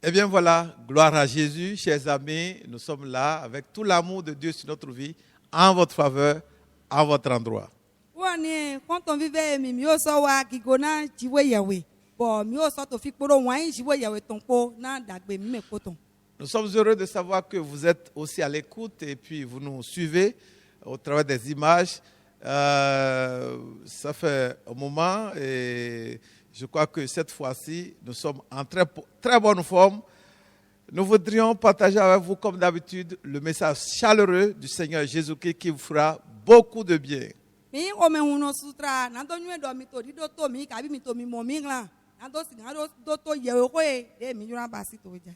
Eh bien voilà, gloire à Jésus, chers amis, nous sommes là avec tout l'amour de Dieu sur notre vie, en votre faveur, à votre endroit. Quand on vivait, mi o so wa gigona jiwe yawe. Bon, mi o so to fi poro wan jiwe yawe ton po na dagbe mi me poton. Nous sommes heureux de savoir que vous êtes aussi à l'écoute et puis vous nous suivez au travers des images. Ça fait un moment et je crois que cette fois-ci, nous sommes en très bonne forme. Nous voudrions partager avec vous, comme d'habitude, le message chaleureux du Seigneur Jésus-Christ qui vous fera beaucoup de bien. Mi o me uno sutra na do nwe do mi to di do to mi ka bi mi to mi mo mi lan. Na do si na do to yewe ko e de mi jura basi to ja.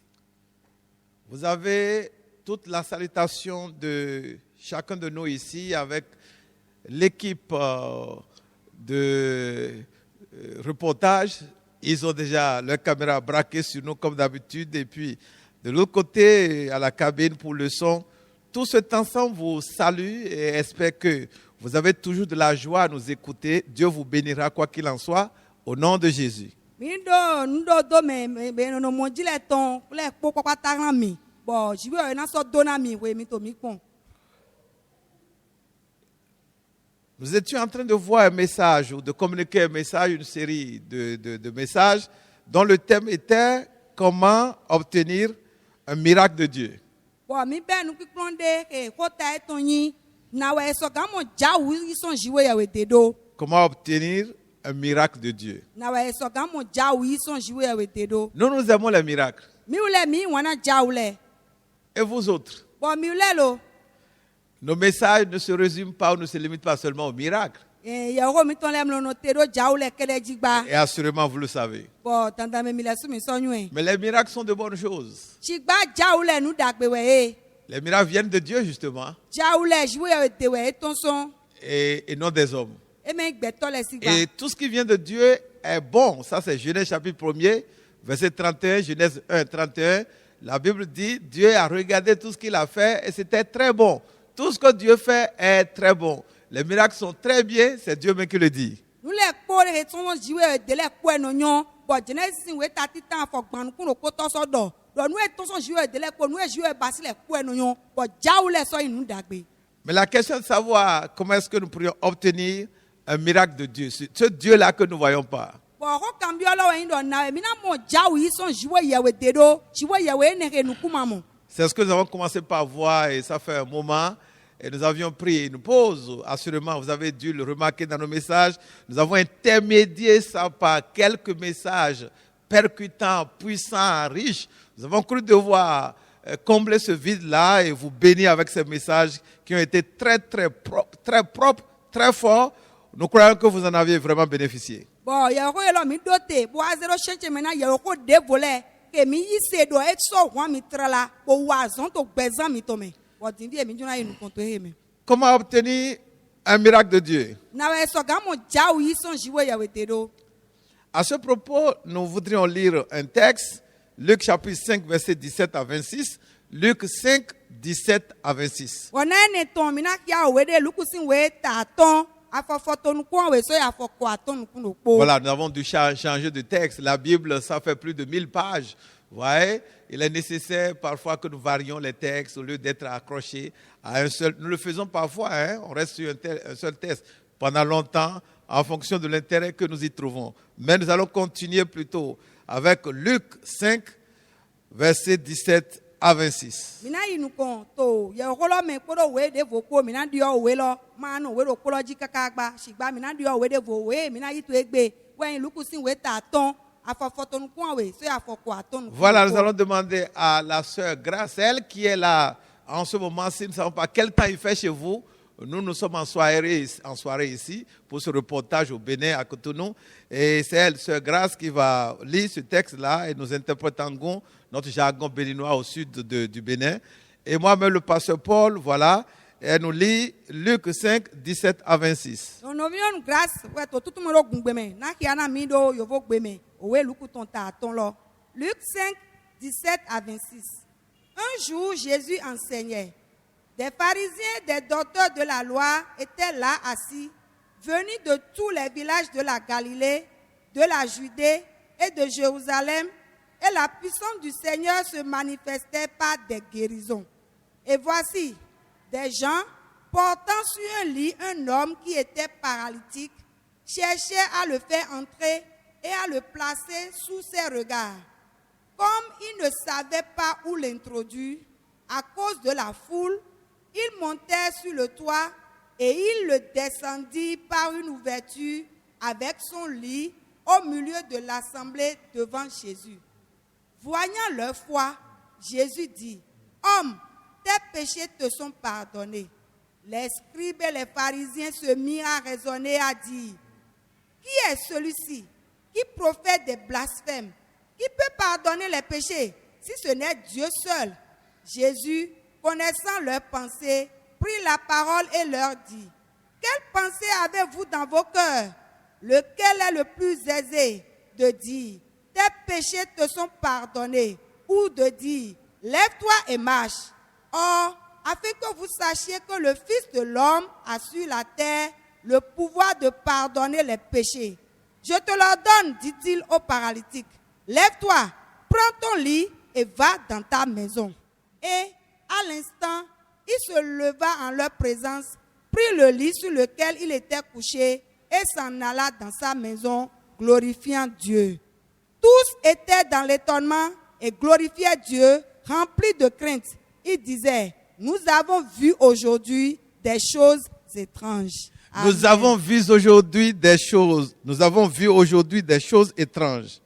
Vous avez toute la salutation de chacun de nous ici avec l'équipe de reportage. Ils ont déjà leur caméra braquée sur nous comme d'habitude. Et puis, de l'autre côté, à la cabine pour le son, tout cet ensemble vous salue et espère que vous avez toujours de la joie à nous écouter. Dieu vous bénira quoi qu'il en soit, au nom de Jésus. Ndo me no mo jile ton le po papa ran mi bo jiwe na so dona mi we mi to mi pon. Nous étions en train de voir un message ou de communiquer un message, une série de messages dont le thème était comment obtenir un miracle de Dieu. Bon mi be nu kiklonde ke ko ta eton yin na we so ga mo ja wu ison jiwe ya we dedo. Comment obtenir un miracle de Dieu. Na we so ga mo ja wu ison jiwe ya we dedo. Nous aimons les miracles. Mi ule mi wana ja ule. Et vous autres? Bon mi ule lo. Nos messages ne se résument pas ou ne se limitent pas seulement aux miracles. Et assurément, vous le savez. Mais les miracles sont de bonnes choses. Les miracles viennent de Dieu, justement. Et non des hommes. Et tout ce qui vient de Dieu est bon. Ça, c'est Genèse chapitre 1er, verset 31, Genèse 1, 31. La Bible dit, Dieu a regardé tout ce qu'il a fait et c'était très bon. Tout ce que Dieu fait est très bon. Les miracles sont très bien, c'est Dieu même qui le dit. Mais la question de savoir comment est-ce que nous pourrions obtenir un miracle de Dieu, ce Dieu-là que nous ne voyons pas. C'est ce que nous avons commencé par voir et ça fait un moment. Et nous avions pris une pause. Assurément, vous avez dû le remarquer dans nos messages. Nous avons intermédié ça par quelques messages percutants, puissants, riches. Nous avons cru devoir combler ce vide-là et vous bénir avec ces messages qui ont été très propres, très forts. Nous croyons que vous en aviez vraiment bénéficié. Bon, comment obtenir un miracle de Dieu? À ce propos, nous voudrions lire un texte, Luc chapitre 5, verset 17 à 26. Luc 5, 17 à 26. Voilà, nous avons dû changer de texte. La Bible, ça fait plus de 1000 pages. Vous voyez, il est nécessaire parfois que nous varions les textes au lieu d'être accrochés à un seul. Nous le faisons parfois, on reste sur un seul texte pendant longtemps en fonction de l'intérêt que nous y trouvons. Mais nous allons continuer plutôt avec Luc 5, verset 17 à 26. Voilà, nous allons demander à la sœur Grâce, elle qui est là en ce moment, si nous ne savons pas quel temps il fait chez vous. Nous sommes en soirée ici pour ce reportage au Bénin, à Cotonou. Et c'est elle, sœur Grâce, qui va lire ce texte-là et nous interprétons notre jargon béninois au sud du Bénin. Et moi-même, le pasteur Paul, voilà, elle nous lit Luc 5, 17 à 26. Luc 5, 17 à 26. Un jour, Jésus enseignait. Des pharisiens, des docteurs de la loi étaient là assis, venus de tous les villages de la Galilée, de la Judée et de Jérusalem, et la puissance du Seigneur se manifestait par des guérisons. Et voici, des gens portant sur un lit un homme qui était paralytique cherchaient à le faire entrer et à le placer sous ses regards. Comme ils ne savaient pas où l'introduire à cause de la foule, ils montèrent sur le toit et ils le descendirent par une ouverture avec son lit au milieu de l'assemblée devant Jésus. Voyant leur foi, Jésus dit, « Homme, tes péchés te sont pardonnés. » Les scribes et les pharisiens se mirent à raisonner et à dire, « Qui est celui-ci qui profère des blasphèmes? Qui peut pardonner les péchés si ce n'est Dieu seul? » Jésus, connaissant leurs pensées, prit la parole et leur dit, « Quelle pensée avez-vous dans vos cœurs? Lequel est le plus aisé de dire, tes péchés te sont pardonnés, ou de dire, lève-toi et marche? Or, afin que vous sachiez que le Fils de l'homme a sur la terre le pouvoir de pardonner les péchés. Je te le donne, dit-il au paralytique. Lève-toi, prends ton lit et va dans ta maison. Et à l'instant, il se leva en leur présence, prit le lit sur lequel il était couché et s'en alla dans sa maison, glorifiant Dieu. Tous étaient dans l'étonnement et glorifiaient Dieu, remplis de crainte. Ils disaient, nous avons vu aujourd'hui des choses étranges. Amen. Nous avons vu aujourd'hui des choses. Nous avons vu aujourd'hui des choses étranges.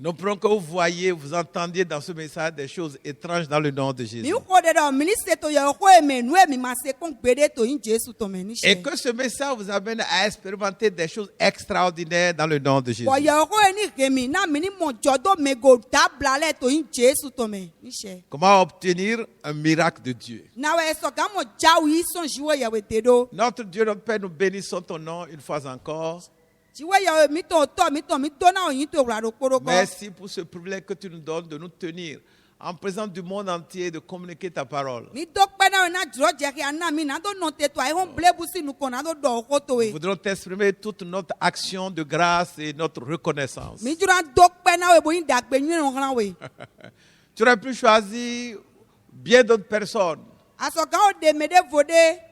Nous prenons que vous voyez, vous entendiez dans ce message des choses étranges dans le nom de Jésus. Et que ce message vous amène à expérimenter des choses extraordinaires dans le nom de Jésus. Comment obtenir un miracle de Dieu? Notre Dieu, notre Père, nous bénissons ton nom une fois encore. Merci pour ce privilège que tu nous donnes de nous tenir en présence du monde entier et de communiquer ta parole. Nous voudrons t'exprimer toute notre action de grâce et notre reconnaissance. Tu aurais pu choisir bien d'autres personnes,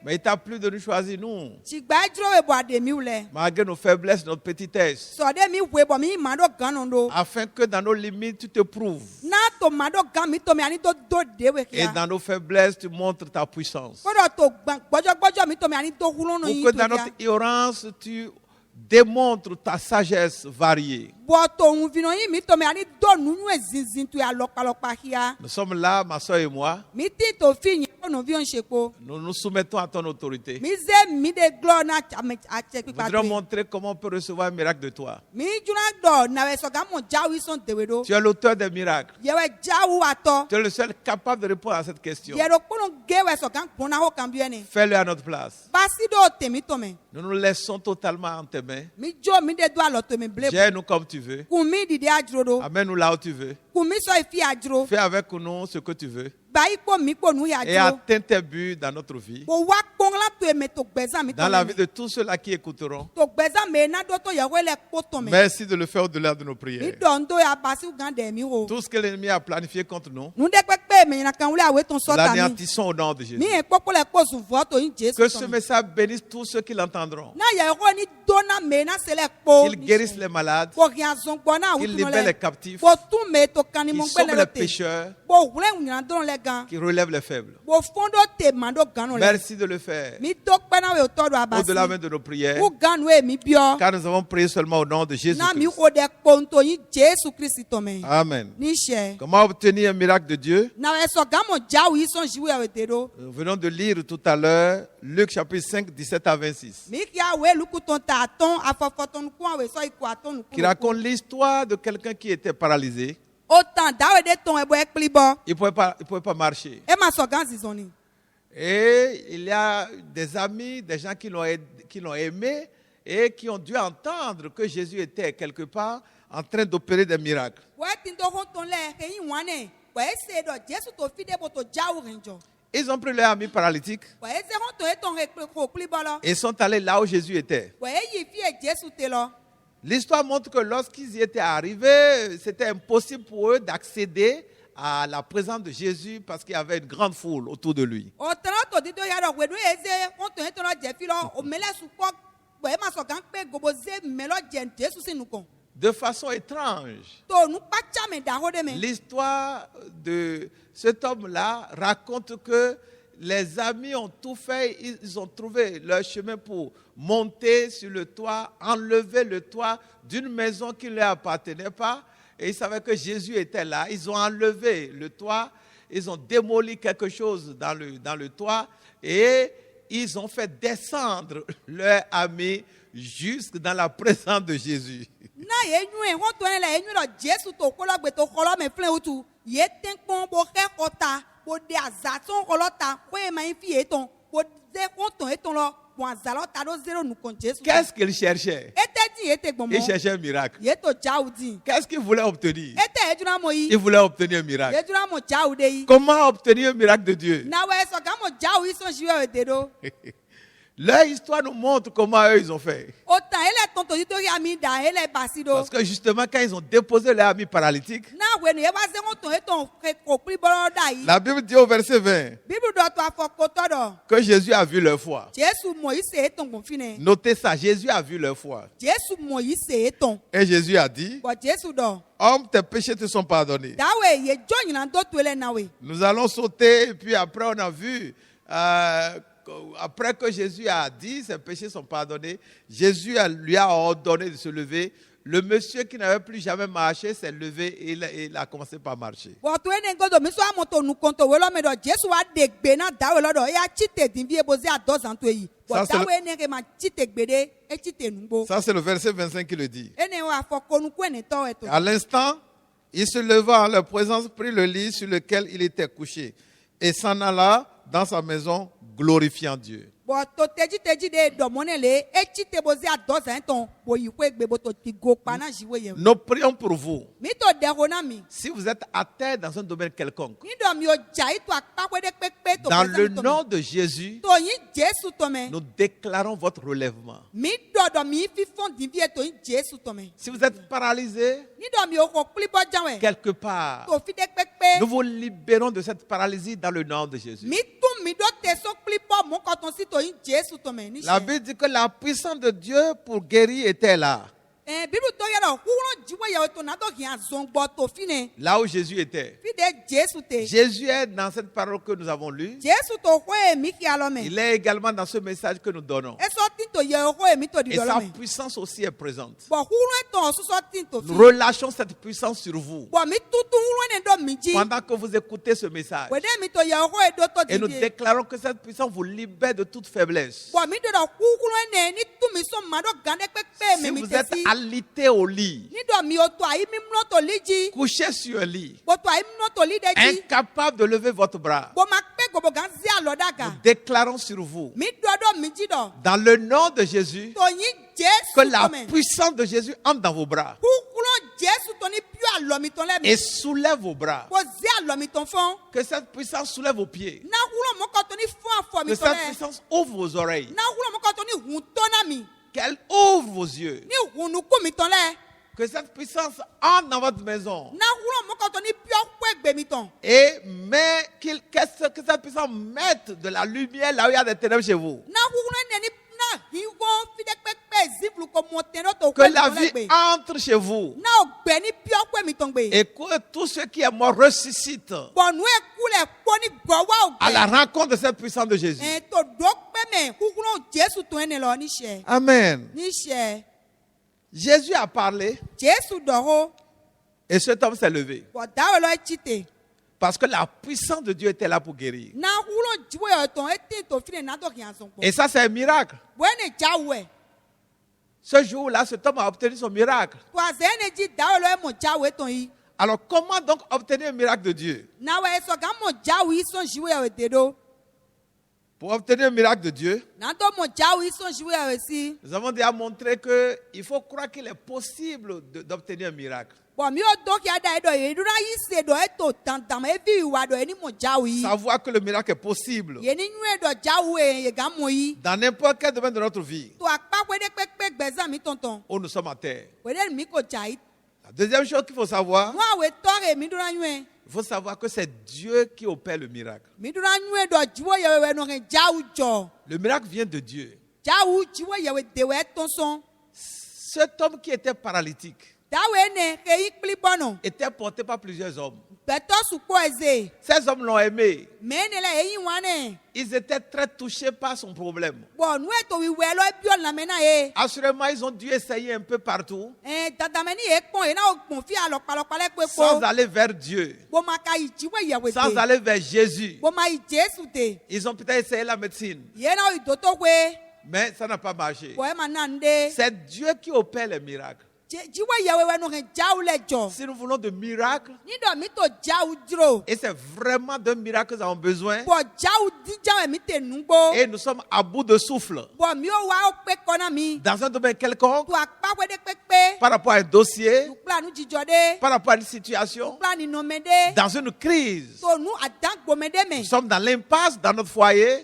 mais il t'a plu de nous choisir nous. Malgré nos faiblesses, notre petitesse, afin que dans nos limites, tu te prouves. Et dans nos faiblesses, tu montres ta puissance. Pour que dans notre ignorance, tu démontres ta sagesse variée. Nous sommes là, ma soeur et moi. Nous nous soumettons à ton autorité. Nous voudrons montrer comment on peut recevoir un miracle de toi. Tu es l'auteur des miracles. Tu es le seul capable de répondre à cette question. Fais-le à notre place. Nous nous laissons totalement en tes mains. Gère-nous comme tu veux. Amène-nous là où tu veux. Fais avec nous ce que tu veux. Et atteins tes buts dans notre vie. Dans la vie de tous ceux-là qui écouteront. Merci de le faire au-delà de nos prières. Tout ce que l'ennemi a planifié contre nous, l'anéantissons au nom de Jésus. Que ce message bénisse tous ceux qui l'entendront. Qu'il guérisse les malades. Qu'il libère les captifs. Qu'il sauve les pécheurs. Qui relève les faibles. Merci de le faire. Au-delà même de nos prières. Car nous avons prié seulement au nom de Jésus-Christ. Amen. Comment obtenir un miracle de Dieu? Nous venons de lire tout à l'heure Luc chapitre 5, 17 à 26. Qui raconte l'histoire de quelqu'un qui était paralysé. Il ne pouvait pas marcher. Et il y a des amis, des gens qui l'ont aimé et qui ont dû entendre que Jésus était quelque part en train d'opérer des miracles. Ils ont pris leur ami paralytique et sont allés là où Jésus était. L'histoire montre que lorsqu'ils y étaient arrivés, c'était impossible pour eux d'accéder à la présence de Jésus parce qu'il y avait une grande foule autour de lui. De façon étrange, l'histoire de cet homme-là raconte que les amis ont tout fait, ils ont trouvé leur chemin pour monter sur le toit, enlever le toit d'une maison qui ne leur appartenait pas. Et ils savaient que Jésus était là. Ils ont enlevé le toit, ils ont démoli quelque chose dans le toit et ils ont fait descendre leur ami jusque dans la présence de Jésus. Qu'est-ce qu'il cherchait? Il cherchait un miracle. Qu'est-ce qu'il voulait obtenir? Il voulait obtenir un miracle. Comment obtenir un miracle de Dieu? Leur histoire nous montre comment eux ils ont fait. Parce que justement quand ils ont déposé leur ami paralytique, la Bible dit au verset 20 que Jésus a vu leur foi. Notez ça, Jésus a vu leur foi. Et Jésus a dit, homme, tes péchés te sont pardonnés. Nous allons sauter et puis après on a vu... après que Jésus a dit ses péchés sont pardonnés, Jésus lui a ordonné de se lever. Le monsieur qui n'avait plus jamais marché s'est levé et il a commencé par marcher. Ça, c'est le verset 25 qui le dit. À l'instant, il se leva en leur présence, prit le lit sur lequel il était couché et s'en alla dans sa maison, glorifiant Dieu. Nous prions pour vous. Si vous êtes à terre dans un domaine quelconque, dans le nom de Jésus, nous déclarons votre relèvement. Si vous êtes paralysé quelque part, nous vous libérons de cette paralysie dans le nom de Jésus. La Bible dit que la puissance de Dieu pour guérir était là. Là où Jésus était. Jésus est dans cette parole que nous avons lue. Il est également dans ce message que nous donnons. Et sa puissance aussi est présente. Nous relâchons cette puissance sur vous pendant que vous écoutez ce message. Et nous déclarons que cette puissance vous libère de toute faiblesse. Si vous êtes alité au lit, couché sur un lit, incapable de lever votre bras, nous déclarons sur vous, dans le nom de Jésus, que la puissance de Jésus entre dans vos bras et soulève vos bras. Que cette puissance soulève vos pieds. Que cette puissance ouvre vos oreilles. Qu'elle ouvre vos yeux. Que cette puissance entre dans votre maison. Et que cette puissance mette de la lumière là où il y a des ténèbres chez vous. Que la vie entre chez vous. Et que tout ce qui est mort ressuscite à la rencontre de cette puissance de Jésus. Amen. Jésus a parlé et cet homme s'est levé. Parce que la puissance de Dieu était là pour guérir. Et ça, c'est un miracle. Ce jour-là, cet homme a obtenu son miracle. Alors, comment donc obtenir un miracle de Dieu? Pour obtenir un miracle de Dieu, Nanto mo jawu iso jiwe awesi. nous avons déjà montré qu'il faut croire qu'il est possible d'obtenir un miracle. Bon mi o do ki ada edo ye dura yise do eto tantam evi wa do eni mo jawu yi. Savoir que le miracle est possible Ye ni nyu do jawu e ye ga mo yi. dans n'importe quel domaine de notre vie To akpa kwede pepe gbeza mi tonton. où nous sommes à terre. Kwede mi ko jai. La deuxième chose qu'il faut savoir, Mo awe tore mi dura nyu e. il faut savoir que c'est Dieu qui opère le miracle. Mi dura nyu e do jiwo ye we no ke jawu jo. Le miracle vient de Dieu. Jawu jiwo ye we de we tonson. Cet homme qui était paralytique Dawe ne ke ikpli bono. était porté par plusieurs hommes. Beto su ko eze. Ces hommes l'ont aimé. Me ne la eyin wane. Ils étaient très touchés par son problème. Bon nu eto wi we lo bio na me na e. Assurément, ils ont dû essayer un peu partout Dadameni e pon e na o pon fi alopalopale pe sans po. aller vers Dieu, Bo ma ka yi jiwe ye we sans de. aller vers Jésus. Bo ma yi Jesu de. Ils ont peut-être essayé la médecine, Ye na o doto we. mais ça n'a pas marché. Bo e ma nande. C'est Dieu qui opère les miracles. Jiwe ye we no ke jawu le jo. Si nous voulons de miracles, Ni do mi to jawu dro. et c'est vraiment d'un miracle que nous avons besoin, Bo jawu di jawu mi te nugbo. et nous sommes à bout de souffle, Bo mi o wa o pe kona mi. dans un domaine quelconque, To akpa kwede pepe. par rapport à un dossier, Tu plan nu jijo de. par rapport à une situation, Plan ni no me de. dans une crise. To nu adan gbo me de me. Nous sommes dans l'impasse dans notre foyer.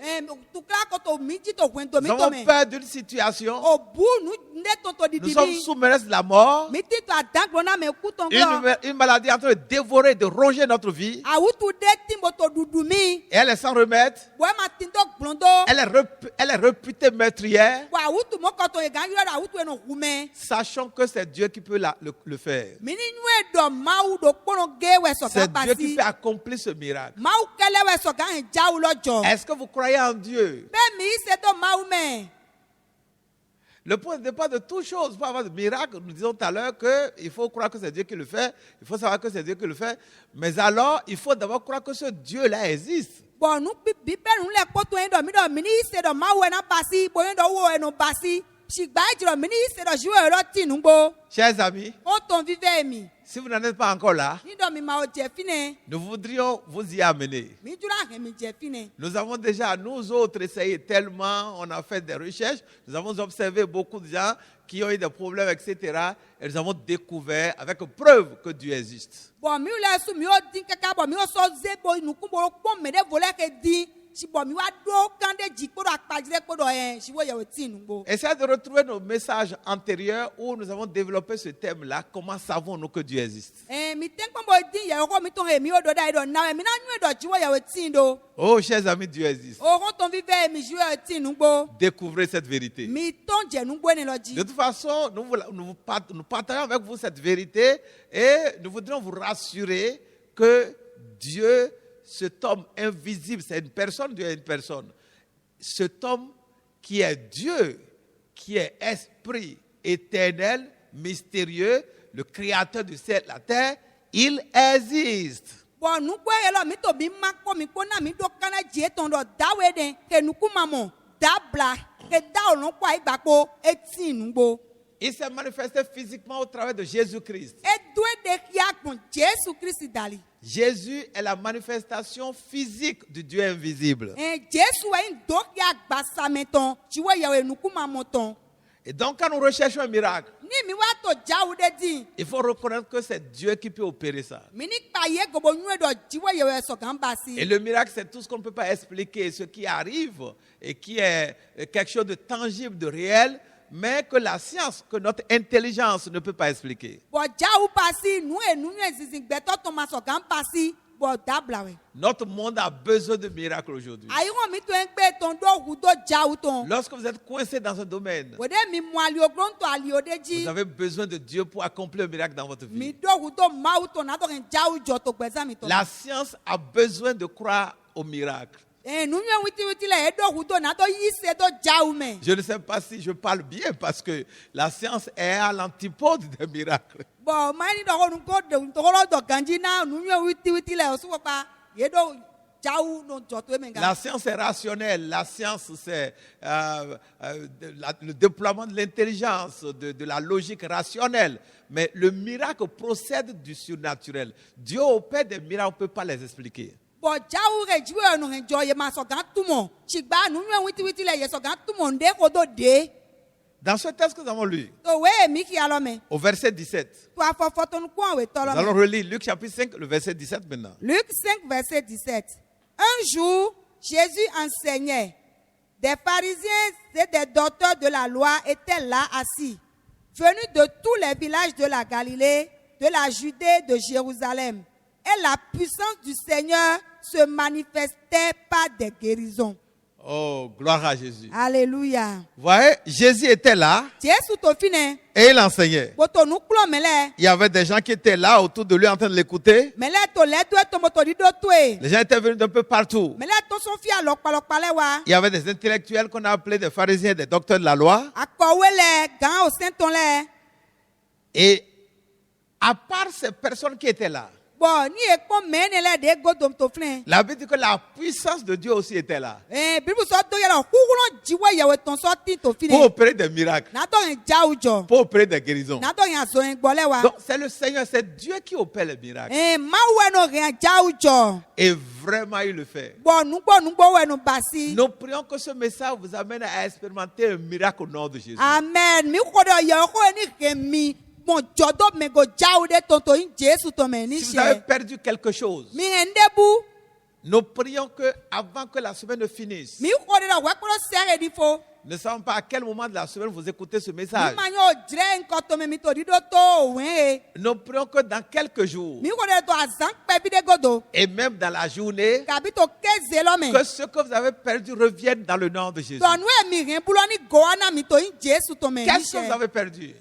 Tu kla ko to mi ji to kwento mi Nous to avons me. peur d'une situation. O bu nu ne to to di Nous di sommes mi. sous menace de la mort. Mi ti to adan gbo na me ku ton glo. Une maladie en train de dévorer, de ronger notre vie. Awutu de timbo to dudu mi. Et elle est sans remède. Bo e ma tin to gblondo. Elle est réputée meurtrière. Bo awutu mo ko to e gan yoro awutu e no hume. Sachant que c'est Dieu qui peut le faire. Mi ni nu e do mawu do kono ge we so C'est ga Dieu qui pasi. peut accomplir ce miracle. Mawu kele we so ga en jawu lo jo. Est-ce que vous croyez en Dieu? Be mi se to mawu me. Le point de départ de toute chose pour avoir de miracle, nous disons tout à l'heure qu'il faut croire que c'est Dieu qui le fait. Il faut savoir que c'est Dieu qui le fait. Mais alors, il faut d'abord croire que ce Dieu-là existe. Bon nu bi pe nu le ko to en do mi ni se do mawu e na pasi. Bo en do wo e no pasi. Shigba e jiro mi ni se do jiwe e ro ti nu gbo. Chers amis, O ton vive mi. si vous n'en êtes pas encore là, Ni do mi ma o je fine. nous voudrions vous y amener. Mi jura he mi je fine. Nous avons déjà, nous autres, essayé tellement, on a fait des recherches, nous avons observé beaucoup de gens qui ont eu des problèmes, etc. Et nous avons découvert avec preuve que Dieu existe. Bon mi le su mi o din kaka bon mi o so ze bo nu ku bo pon me de vole ke din. Si bon mi wa do kan de ji ko do apajire ko do si wo ye o ti nu gbo. Essayez de retrouver nos messages antérieurs où nous avons développé ce thème-là. Comment savons-nous que Dieu existe? Mi ten pon bo din ye ko mi ton he mi o do dai do na mi na nu e do ji wo ye o ti do. Oh, chers amis, Dieu existe. O ko ton vive mi ji o ti nu gbo. Découvrez cette vérité. Mi ton je nu gbo ni lo ji. De toute façon, nous partageons avec vous cette vérité et nous voudrions vous rassurer que Dieu, cet homme invisible, c'est une personne, Dieu est une personne. Cet homme qui est Dieu, qui est esprit éternel, mystérieux, le créateur du ciel et de la terre, il existe. Bon nu gbo ye lo mi to bi ma ko mi ko na mi do kana ji ton do dawe den ke nu ku mamo dabla ke da olon kwa igba po eti nu gbo. Il s'est manifesté physiquement au travers de Jésus-Christ. E due de ki agbon Jesu Christ dali. Jésus est la manifestation physique du Dieu invisible. Jesu wa do ki agba sameton ji wo ye nu ku mamo ton. Et donc, quand nous recherchons un miracle, Ni mi wa to jawu de din. il faut reconnaître que c'est Dieu qui peut opérer ça. Mi ni pa ye gobo nu e do ji wo ye so kan basi. Et le miracle, c'est tout ce qu'on ne peut pas expliquer, ce qui arrive et qui est quelque chose de tangible, de réel, mais que la science, que notre intelligence ne peut pas expliquer. Bo jawu pasi nu e zizin gbe to to ma so kan pasi bo dabla we. Notre monde a besoin de miracles aujourd'hui. Ayi won mi to en gbe ton do hu do jawu ton. Lorsque vous êtes coincé dans un domaine, Wode mi mu ali ogron to ali odeji. vous avez besoin de Dieu pour accomplir un miracle dans votre Mi vie. do hu do mawu to na do ken jawu jo to gbeza mi to. La science a besoin de croire au miracle. Nu nwe witi le e do hu do na do yi se do jawu me. Je ne sais pas si je parle bien parce que la science est à l'antipode des miracles. Bon, mani do ko nu ko de to ko do ganji na nu nwe witi le o su pa ye do jawu no jo to me La ga. science est rationnelle. La science, c'est le déploiement de l'intelligence, de la logique rationnelle. Mais le miracle procède du surnaturel. Dieu opère des miracles, on ne peut pas les expliquer. Bo jawu re jiwe no enjoy ye ma so gan tumo. Chigba nu nwe witi le ye so gan tumo nde kodo de. Dans ce texte que nous avons lu, To we mi ki alome. au verset 17, To afofoton kwa we nous tolome. allons relire Luc chapitre 5, le verset 17 maintenant. Luc 5, verset 17. Un jour, Jésus enseignait. Des pharisiens et des docteurs de la loi étaient là assis, venus de tous les villages de la Galilée, de la Judée, de Jérusalem. Et la puissance du Seigneur se manifestait par des guérisons. Oh, gloire à Jésus. Alléluia. Vous voyez, Jésus était là Jésus to fine. et il enseignait. Boto nu klo mele. Il y avait des gens qui étaient là autour de lui en train de l'écouter. Mele to le to to moto di do to e. Les gens étaient venus d'un peu partout. Mele to so fi alokpa le wa. Il y avait des intellectuels qu'on a appelés des pharisiens, des docteurs de la loi. Akowe le gan o senton le. Et à part ces personnes qui étaient là, Bon, ni ekpo mene le de godom to flen. la Bible dit que la puissance de Dieu aussi était là Bible so do yelo kukulo jiwe yewe ton so ti to pour fine. opérer des miracles, Na to en jaujo. pour opérer des guérisons. Na to en zo en gbole wa. Donc c'est le Seigneur, c'est Dieu qui opère les miracles. Ma we no re jaujo. Et vraiment il le fait. Bon, nu gbo we no basi. Nous prions que ce message vous amène à expérimenter un miracle au nom de Jésus. Amen. Mi ko do ye ko ni kemi. Mon jodo me go jaude ton to in Jesu to me ni Si vous avez she. perdu quelque chose, Mi endebu. nous prions que avant que la semaine ne finisse, Mi ko de we ko sere di fo. ne savons pas à quel moment de la semaine vous écoutez ce Mi message. ma yo dre nko to me mi to di do to we. Nous prions que dans quelques jours, Mi ko de to azan pe bi de godo. et même dans la journée, Kabi to keze lo me. que ce que vous avez perdu revienne dans le nom de Jésus. Ton we mi ren bulo ni goana mi to in Jesu to me ni Qu'est-ce que vous she. avez perdu?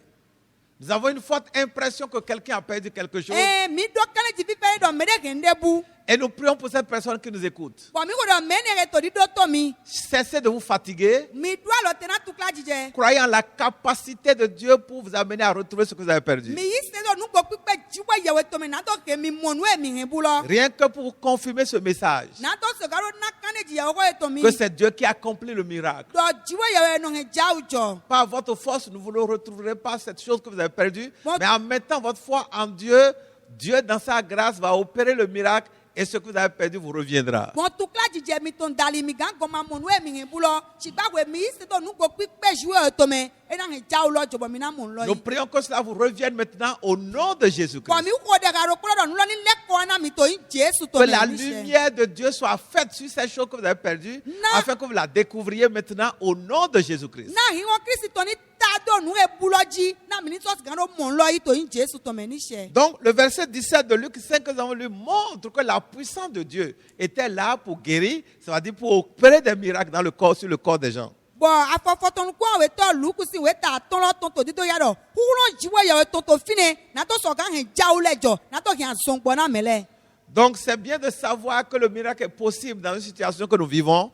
Nous avons une forte impression que quelqu'un a perdu quelque chose. Mi do kane ji bi pe do me de ken debu. Et nous prions pour cette personne qui nous écoute. Bon mi ko do mene re to di do to mi. Cessez de vous fatiguer. Mi do lo tena tukla jije. Croyez en la capacité de Dieu pour vous amener à retrouver ce que vous avez perdu. Mi yi se do nu go pipe jiwe yewe to me na do ke mi monu e mi ren bulo. Rien que pour vous confirmer ce message, Na do se garo na kane ji yewe ko e to mi. que c'est Dieu qui a accompli le miracle. Do jiwe yewe no ren jaujo. Par votre force, vous ne retrouverez pas cette chose que vous avez perdue. Bon. Mais en mettant votre foi en Dieu, Dieu, dans sa grâce, va opérer le miracle et ce que vous avez perdu vous reviendra. Bon tukla jije mi ton dali mi gan go ma monu e mi ren bulo. Chigba we mi se do nu go pipe jiwe to me. E na ren jau lo jobo mi na mon lo Nous yi. prions que cela vous revienne maintenant au nom de Bon Jésus-Christ. mi ko de garo ko do nu lo ni leko na mi to in Jesu to Que me la ni she. lumière de Dieu soit faite sur ces choses que vous avez perdues, Non. afin que vous la découvriez maintenant au nom de Jésus-Christ. Na hi won Kristi to ni ta do nu e bulo ji. Na mi ni so gan do mon lo yi to in Jesu to me ni she. Donc, le verset 17 de Luc 5 que nous avons lu montre que la puissance de Dieu était là pour guérir, ça veut dire pour opérer des miracles dans le corps, sur le corps des gens. Bon afofoton ko we to lu ku si we ta ton lo ton to di do ya do. Kulo jiwe yewe ton to fine. Na to so gan hen jau lejo. Na to hian son gbo na mele. Donc, c'est bien de savoir que le miracle est possible dans une situation que nous vivons.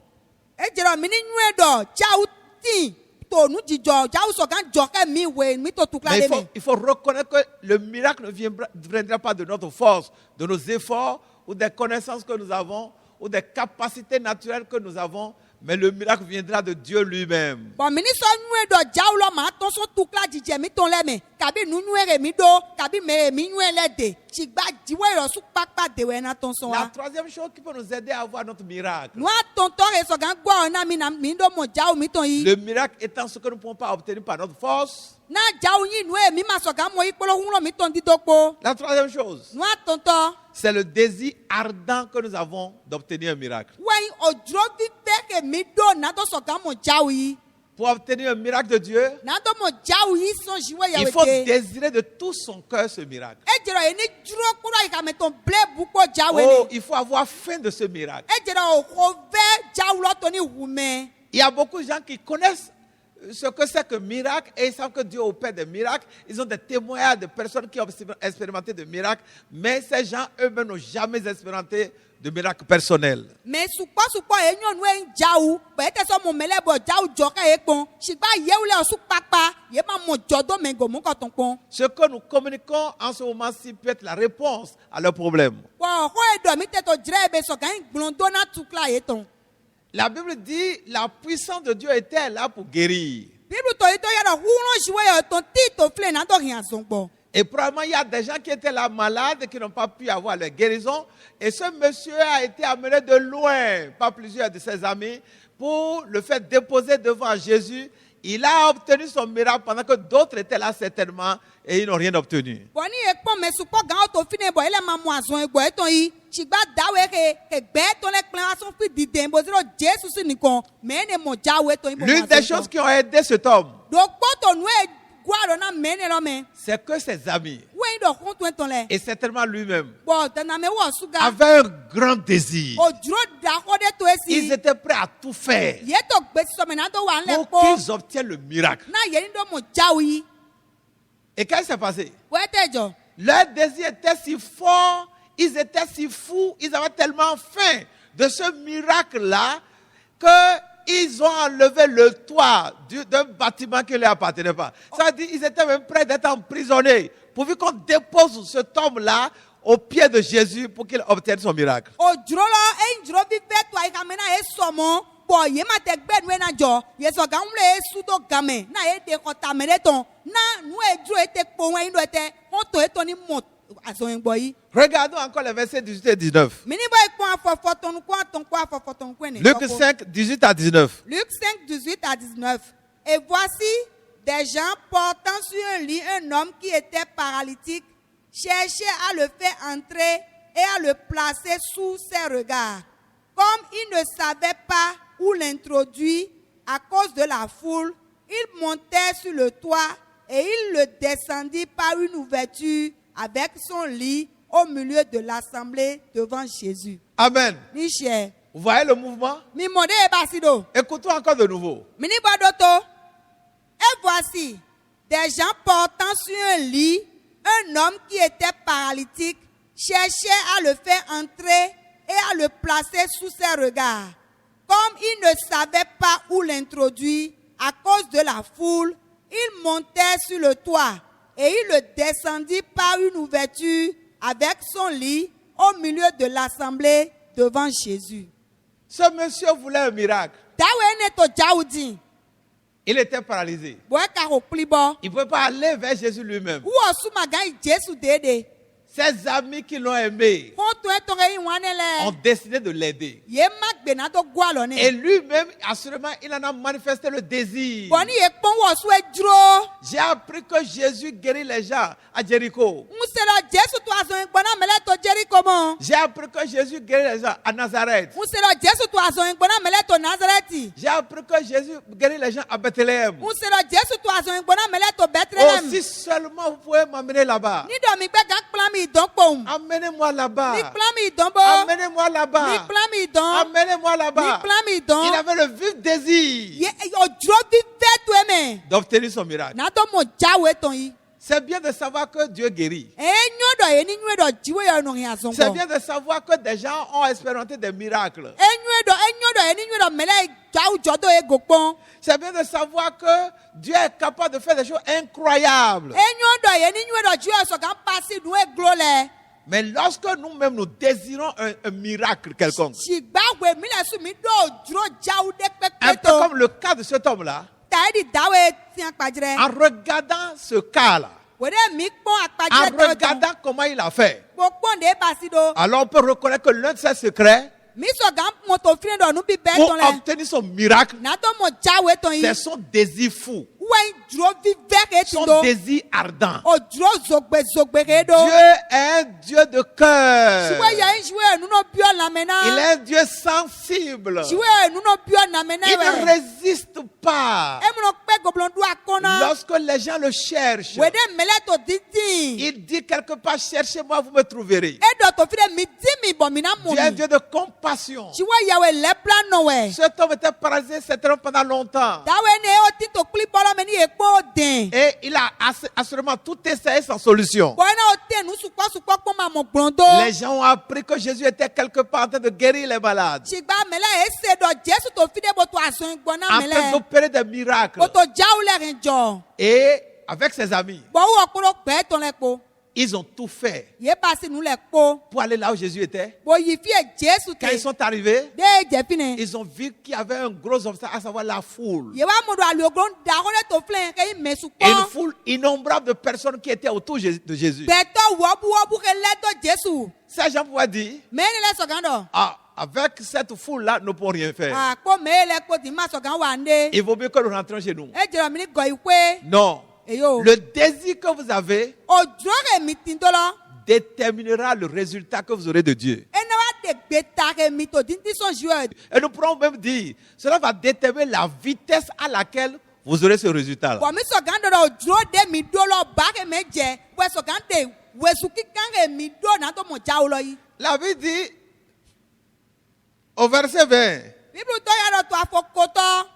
E jero mi ni nwe do jau tin to nu jijo jau so gan jo ke mi we mi to tukla Mais de me. il faut reconnaître que le miracle ne viendra pas de notre force, de nos efforts ou des connaissances que nous avons ou des capacités naturelles que nous avons, mais le miracle viendra de Dieu lui-même. Bon mi ni so nwe do jau lo ma to so tukla jije mi ton le me. Kabi nu nwe re mi do, kabi me mi nwe le de. Chigba jiwe ro su papa de we na ton so La wa. troisième chose qui peut nous aider à avoir notre miracle, Nu a ton to re so gan gbo na mi do mo jau mi ton yi. le miracle étant ce que nous ne pouvons pas obtenir par notre force. Na jau yin nu e mi ma so gan mo yi polo hun lo mi ton di do po. La troisième chose, Nu a ton to. c'est le désir ardent que nous avons d'obtenir un miracle. Wen ojro vi pe ke mi do na to so gan mo jau yi. Pour obtenir un miracle de Dieu, Na to mo jau yi so jiwe il yewe faut ke. désirer de tout son cœur ce miracle. E jero e ni juro kuro yi ka me ton ble bu ko jau Oh, ni. il faut avoir faim de ce miracle. E jero o ko ve jau lo to ni wume. Il y a beaucoup de gens qui connaissent ce que c'est que miracle et ils savent que Dieu opère des miracles. Ils ont des témoignages de personnes qui ont expérimenté des miracles, mais ces gens eux-mêmes n'ont jamais expérimenté de miracles personnels. Mais supo enyo nu en jau, pe te so mo mele bo jau jo ka e pon. Sigba yeule o su papa, ye ma mo jodo men go mo ko ton pon. Ce que nous communiquons en ce moment-ci peut être la réponse à leurs problèmes. Wo ho e do mi te to jre be so gan gblondo na tukla e ton. La Bible dit la puissance de Dieu était là pour guérir. Bible to ito ya do huno jiwe yo ton ti to fle na do hian son gbo. Et probablement, il y a des gens qui étaient là malades et qui n'ont pas pu avoir leur guérison. Et ce monsieur a été amené de loin par plusieurs de ses amis pour le faire déposer devant Jésus. Il a obtenu son miracle pendant que d'autres étaient là certainement et ils n'ont rien obtenu. Boni ekpo me supo gan to fine bo ele ma mo azon egbo eton yi chigba dawe ke gbe to le plan aso fi dide bo zero Jesus nìkan me ne mo jawe to yi bo. L'une des choses qui ont aidé cet homme, Donc poto nu e guaro na me ne lo me. c'est que ses amis, We do kun to eton le. et certainement lui-même, Bo tana me wo suga. avaient un grand désir. Ojuro da ko de to Ils esi. étaient prêts à tout faire Ye to gbe so me na do wa nle pour po. qu'ils obtiennent le miracle. Na ye ni do mo jawe yi. Et qu'est-ce qui s'est passé? We te jo. Leur désir était si fort, ils étaient si fous, ils avaient tellement faim de ce miracle-là qu'ils ont enlevé le toit d'un bâtiment qui ne leur appartenait pas. Ça veut dire qu'ils étaient même prêts d'être emprisonnés pourvu qu'on dépose cet homme-là au pied de Jésus pour qu'il obtienne son miracle. Ojuro lo e njuro bi fe to ai ka me na e so mo. Bo ye ma te gbe nu e na jo. Ye so ga mle e su do game. Na e de ko ta me de ton. Na nu e dro e te po wen do e te. On to e to ni mo azon egbo yi. Regardons encore les versets 18 et 19. Mini boy ko afofo ton ko aton ko afofo ton ko ne. Luc 5, 18 à 19. Luc 5, 18 à 19. Et voici des gens portant sur un lit un homme qui était paralytique, cherchaient à le faire entrer et à le placer sous ses regards. Comme il ne savait pas où l'introduire à cause de la foule, il montait sur le toit et il le descendit par une ouverture avec son lit au milieu de l'assemblée devant Jésus. Amen. Michel, Vous voyez le mouvement? mi mode e basido. Écoutons encore de nouveau. Mini bodoto. Et voici des gens portant sur un lit un homme qui était paralytique, cherchait à le faire entrer et à le placer sous ses regards. Comme il ne savait pas où l'introduire à cause de la foule, il montait sur le toit et il le descendit par une ouverture avec son lit au milieu de l'assemblée devant Jésus. Ce monsieur voulait un miracle. Dawe ne to jaudi. Il était paralysé. Boy ka ho plibo. Il ne pouvait pas aller vers Jésus lui-même. Où osu magai Jésus dede. Ses amis qui l'ont aimé Konto etonge yi wanele. ont décidé de l'aider. Ye magbe na to gwalo ne. Et lui-même, assurément, il en a manifesté le désir. Boni ye pon wo osu ejro. J'ai appris que Jésus guérit les gens à Jéricho. Muselo Jésus to azon igbona mele to Jericho mo. J'ai appris que Jésus guérit les gens à Nazareth. Muselo Jésus to azon igbona mele to Nazareti. J'ai appris que Jésus guérit les gens à Bethléem. Muselo Jésus to azon igbona mele to Bethlehem. Si seulement vous pouvez m'amener là-bas. Ni do mi gbe ga plan mi don pom. Amenez-moi Mi là-bas. plan mi don bo. Amenez-moi Mi là-bas. plan mi don. Amenez-moi Mi là-bas. plan mi don. Il avait le vif désir Ye ojro bi fe to eme. d'obtenir son miracle. Na to mo jawe ton yi. C'est bien de savoir que Dieu guérit. Enyo do ye ni nyo do jiwe yo no ya zongo. C'est bien de savoir que des gens ont expérimenté des miracles. Enyo do ye ni nyo do mele jau jodo e gopon. C'est bien de savoir que Dieu est capable de faire des choses incroyables. Enyo do ye ni nyo do jiwe so kan pasi nu e glole. Mais lorsque nous-mêmes nous désirons un miracle quelconque, Shigba we mi le su mi do jro jau de un peu pepeto. comme le cas de cet homme-là, Ta di dawe ti akpajire. en regardant ce cas-là, Wede mi pon en akpajire to. regardant comment il a fait, Pon de basi do. alors on peut reconnaître que l'un de ses secrets Mi so gan mo to fine do nu bi be pour ton le. obtenir son miracle, Na to mo jawe ton yi. c'est son désir fou, We jro vi veke ti son do. désir ardent. O jro zogbe ke do. Dieu est un Dieu de cœur. Jiwe ya jiwe nu no bio la mena. Il est un Dieu sensible. Jiwe nu no bio na mena Il ne we. résiste pas. E mo pe goblon du akona. Lorsque les gens le cherchent, Wede mele to didi. il dit quelque part, cherchez-moi, vous me trouverez. E do to fide mi di mi bo mi na mo. Dieu est un Dieu de compassion. Jiwe ya we le plan no we. Cet homme était paralysé certainement pendant longtemps. Dawe ne o ti to kli bolo me ni e po den. Et il a assurément tout essayé sans solution. Boy na o te nu supo po ma mo gblondo. Les gens ont appris que Jésus était quelque part en train de guérir les malades, Chigba mele e se do Jesu to fide bo to ason gbona en train mele. d'opérer des miracles. Bo to jaule rinjo. Et avec ses amis, Bo wo kuro pe ton le po. Ils ont tout fait Ye passe nous les ko. pour aller là où Jésus était. Bo yi fi Jésus Quand te. ils sont arrivés, De jefine. ils ont vu qu'il y avait un gros obstacle, à savoir la foule. Ye wa modo aliogon da ko le to flen ke mesu Et une ko. foule innombrable de personnes qui étaient autour de Jésus. Beto wobu ke le to Jésus. Ces gens pouvaient dire, Me ni le sogando. ah, avec cette foule-là, nous ne pouvons rien faire. Ah ko me le ko di ma sogan wa nde. Il vaut mieux que nous rentrions chez nous. E jero mi ni go ikwe. Non. Eyo. Le désir que vous avez Ojore mi tindolo. déterminera le résultat que vous aurez de Dieu. E na wa de gbeta ke mi to dinti son joueur. Et nous pourrons même dire, cela va déterminer la vitesse à laquelle vous aurez ce résultat-là. Bo mi sogando do ojoro de mi do lo ba ke me je. We sogande wesu kikan ke mi do na to mo jawo lo yi. La Bible dit, au verset 20, Bible to ya do to afokoto.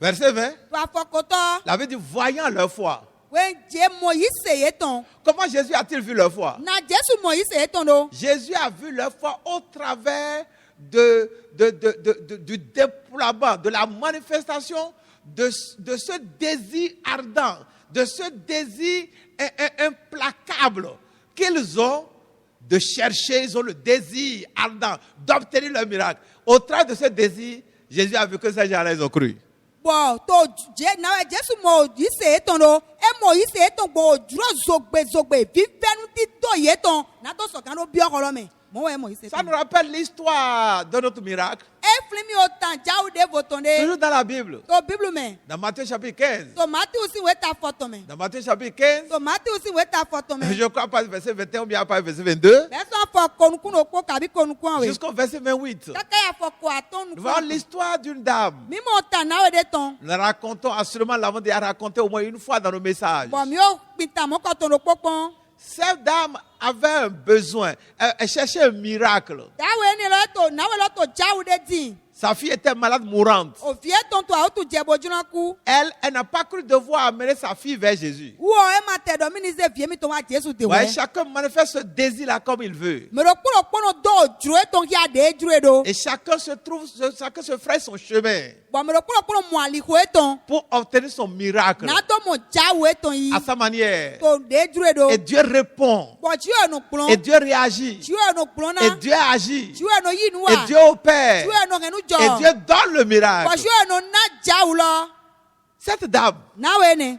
verset 20, To afokoto. la Bible dit, voyant leur foi. When je Moïse yeton. Comment Jésus a-t-il vu leur foi? Na Jésus Moïse yeton do. Jésus a vu leur foi au travers du déploiement, de la manifestation de ce désir ardent, de ce désir implacable qu'ils ont de chercher, ils ont le désir ardent d'obtenir le miracle. Au travers de ce désir, Jésus a vu que ces gens-là, ils ont cru. Bon, to je na Jésus Moïse yeton do. E Moïse yeton bo ojoro zogbe vivenu ti to yeton. Na to sogando bi okolo me. Mo we Moïse. Ça nous rappelle l'histoire de notre miracle. E flimi otan jawu de votonde. Toujours dans la Bible. To Bible me. Dans Matthieu chapitre 15. To Matthieu aussi weta photo me. Dans Matthieu chapitre 15, To Matthieu aussi weta photo me. je crois pas verset 21 ou bien pas verset 22, Beso fo konukun okwo kabi konukun we. jusqu'au verset 28. Kaka ya fo ko aton Nous voyons l'histoire d'une dame. Mi mo otan na we de ton. Nous la racontons, assurément l'avons déjà raconté au moins une fois dans nos messages. Bon mi o pinta mo ko ton do popon. Cette dame avait un besoin. Elle cherchait un miracle. Dawe ni lo to na we lo to jawu de din. Sa fille était malade mourante. O vie ton to a o tu je bojuna ku. Elle n'a pas cru devoir amener sa fille vers Jésus. Wo e ma te do mi ni ze vie mi to wa Jésus de Ouais, we. chacun manifeste ce désir-là comme il veut. Me ro kuro pono do ojuro e ton ya de ejuro do. Et chacun se ferait son chemin Bon me ro kuro pono mo ali ko e ton. pour obtenir son miracle Na to mo jawu e ton yi. à sa manière. To de ejuro do. Et Dieu répond. Bo ji o no plon. Et Dieu réagit. Ji o no plon na. Et Dieu agit. Ji o no yi nu wa. Et Dieu opère. Ji o no ngenu jo. Et Dieu donne le Bo miracle. ji o no na jawu lo. Cette dame, Na we ne.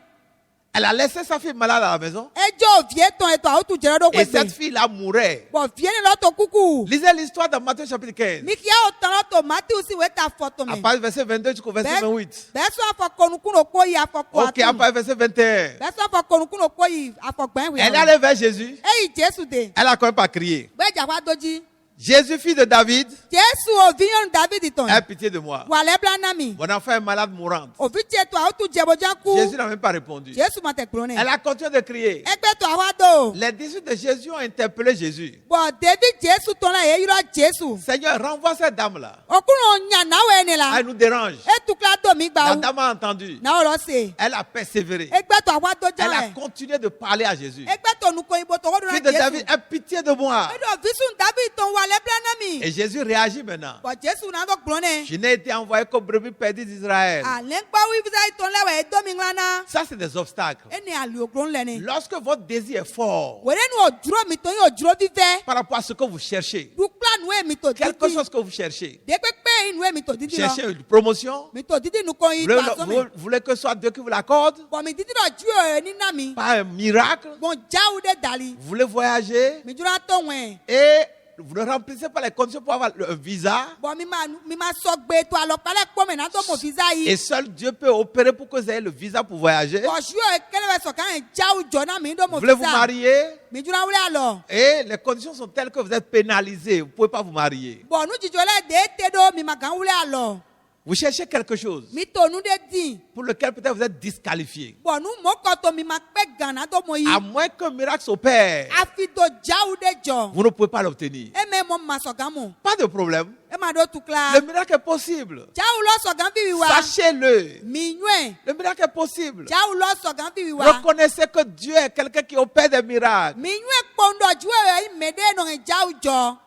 elle a laissé sa fille malade à la maison. Ejo vie ton e to a o tu jere do Et ko cette se. fille-là mourait. Bon vie ni lo to kuku. Lisez l'histoire de Matthieu chapitre 15. Mi kia o tan lo to Matthieu si we ta photo À me. partir du verset 22 jusqu'au verset 28. Beso afọ konukun okwo yi afọ ko Ok, à partir du verset 21. Beso afọ konukun okwo yi afọ gban we. Elle est allée vers Jésus. Eyi Jésus de. Elle a quand même pas crié. Gbeja wa doji. Jésus, fils de David, Jésus o viyon David ton. aie pitié de moi. Wa le bla na mi. Mon enfant est malade mourante. O vi che to a o tu je bojan ku. Jésus n'a même pas répondu. Jésus ma te klone. Elle a continué de crier. Egbe to awa do. Les disciples de Jésus ont interpellé Jésus. Bon David Jésus ton la e yiro Jésus. Seigneur, renvoie cette dame-là. Okun nya na we ne la. Elle nous dérange. E tu kla do mi gba La o. dame a entendu. Na o lo se. Elle a persévéré. Egbe to awa do Elle a jan e. continué de parler à Jésus. Egbe to nu ko ibo to wo do na Fils de Jésus. David, aie pitié de moi. Edo visun David ton wa le bla na mi. Et Jésus réagit maintenant. Bon Jésus na do klone. Je n'ai été envoyé qu'aux brebis perdues d'Israël. Alenkpa wi visa iton lewe edo mi nglana. Ça, c'est des obstacles. Ene ali ogron lene. Lorsque votre désir est fort Were nu ojuro mi to yin ojuro vive. par rapport à ce que vous cherchez, Du plan nu e mi to quelque didi. chose que vous cherchez, De pepe inu e mi to didi lo. cherchez une promotion, Mi to didi nu ko vous yin voulez, to aso vous me. voulez que ce soit Dieu qui vous l'accorde, Bon mi didi lo ju e ni na mi. pas un miracle, Bon jawu de dali. vous voulez voyager Mi jura to wen. et vous ne remplissez pas les conditions pour avoir un visa, Bon mi ma so gbe to alo pale po me na to mo visa et yi. seul Dieu peut opérer pour que vous ayez le visa pour voyager. Bon ju e kele we so kan jawu jo na mi do mo Vous voulez vous visa. marier Mi jura wule alo. et les conditions sont telles que vous êtes pénalisé, vous ne pouvez pas vous marier. Bon nu jijo le de te do mi ma kan wule alo. Vous cherchez quelque chose Mi to nu de din. pour lequel peut-être vous êtes disqualifié. Bon nu mo ko to mi ma pe gana to mo yi. À moins qu'un miracle s'opère, Afi to jawu de jo. vous ne pouvez pas l'obtenir. E me mo ma so gan mo. Pas de problème. E ma do tu kla. Le miracle est possible. Jawu lo so gan bi wi wa. Sachez-le. Mi nwe. Le miracle est possible. Jawu lo so gan bi wi wa. Reconnaissez que Dieu est quelqu'un qui opère des miracles. Mi nwe pondo ju e me de no jawu jo.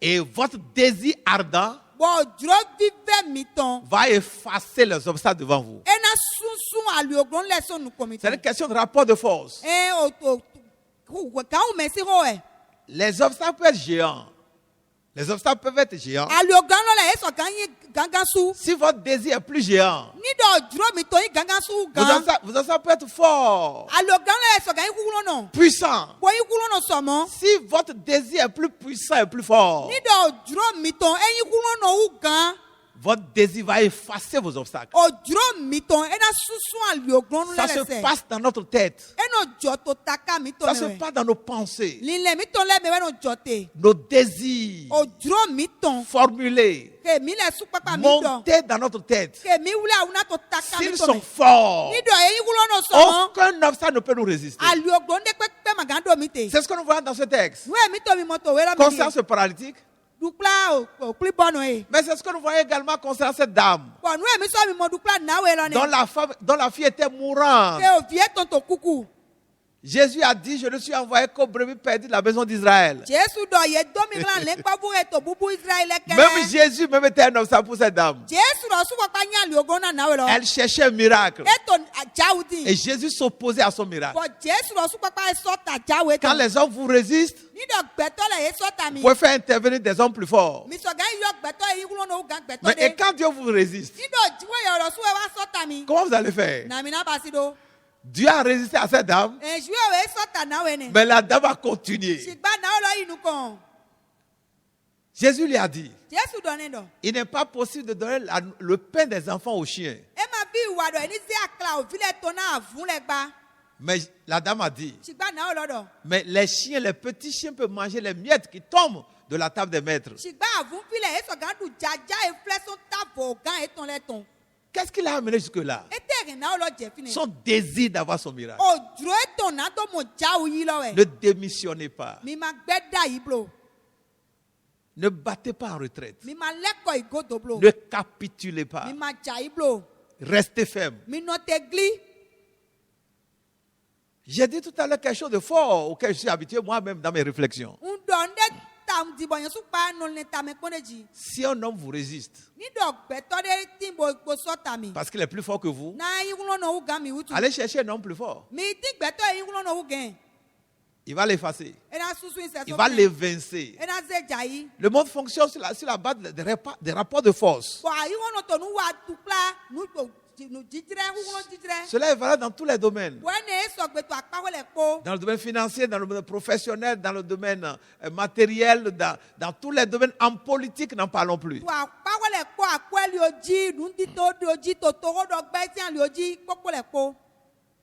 Et votre désir ardent Bon juro vive mi ton. va effacer les obstacles devant vous. E na sunsun ali ogron le so nu ko mi C'est ton. une question de rapport de force. E o to Quand on met sur eux. Les obstacles peuvent être géants. Les obstacles peuvent être géants. Alio gano la eso ganyi gangasu. Si votre désir est plus géant, Ni do dro mi to yi gangasu gan. vos obstacles peuvent être forts, Alio gano la eso ganyi kukulo no. puissants. Bo yi kukulo no somo. Si votre désir est plus puissant et plus fort, Ni do dro mi to eyi kukulo no u gan. votre désir va effacer vos obstacles. O dro mi to ena susu alio gano Ça la se se. passe dans notre tête. Eno joto taka mi to Ça se me. passe dans nos pensées, Lile mi to le me we no jote. nos désirs O dro mi to. formulés, Ke mi le su papa mi do. montés dans notre tête. Ke mi wule una to taka mi S'ils to sont me. forts, Ni do eyi kukulo no somo. aucun obstacle ne peut nous résister. Alio gano de pe magando mi te. C'est ce que nous voyons dans ce texte. We mi to mi moto we la mi. Concernant ce paralytique, Dukla o kli bono e. mais c'est ce que nous voyons également concernant cette dame Bon, nous émissions mi mo dukla na we lo ne. dont la fille était mourante. Ke o vie tonto kuku. Jésus a dit, je ne suis envoyé qu'aux brebis perdues de la maison d'Israël. Jésus do ye domi lan le pa bu eto bubu Israël kele. Même Jésus même était un obstacle pour cette dame. Jésus do su papa nya li ogona na we lo. Elle cherchait un miracle. Eto jaudi. Et Jésus s'opposait à son miracle. Bon, Jésus do su papa sota jawe to. Quand les hommes vous résistent, Ni do gbeto le sota mi. vous pouvez faire intervenir des hommes plus forts. Mi so gan yo gbeto e yikulo no gan gbeto Mais de. et quand Dieu vous résiste, Ni do jiwe yo lo su e wa sota mi. comment vous allez faire? Na mi na basido. Dieu a résisté à cette dame, E jiwe we sota na we ne. mais la dame a continué. Sigba na o lo inu kon. Jésus lui a dit, Jésus do ne do. il n'est pas possible de donner le pain des enfants aux chiens. E ma bi wa do ni se akla o vile to na avun le gba. Mais la dame a dit, Sigba na o lo do. mais les chiens, les petits chiens peuvent manger les miettes qui tombent de la table des maîtres. Sigba avun file e so gan du jaja e fleson tavo gan e ton le ton. Qu'est-ce qui l'a amené jusque-là? E te rin na o lo je fine. Son désir d'avoir son miracle. O dro e ton na to mo ja o yi lo we. Ne démissionnez pas. Mi ma gbeda yi blo. Ne battez pas en retraite. Mi ma leko igodo blo. Ne capitulez pas. Mi ma ja yi blo. Restez ferme. Mi no te gli. J'ai dit tout à l'heure quelque chose de fort auquel je suis habitué moi-même dans mes réflexions. Un do nde tam di bo yen su pa no le tam e pone ji. Si un homme vous résiste Ni do gbeto de tin bo sota mi. parce qu'il est plus fort que vous, Na yi kulo no u gan mi wutu. allez chercher un homme plus fort. Mi ti gbeto yi kulo no u gen. Il va l'effacer. E na susu in se Il so. va l'évincer. E na ze jayi. Le monde fonctionne sur la base des rapports de force. Bo ayi wono to nu wa dukla nu to nu jijire kulo jijire. Cela est valable dans tous les domaines. Bo ne so gbeto akpawo le po. Dans le domaine financier, dans le domaine professionnel, dans le domaine matériel, dans tous les domaines. En politique, n'en parlons plus. To akpawo le po akweli oji nu ndi to di oji to to do gbe ti an li oji popo le po.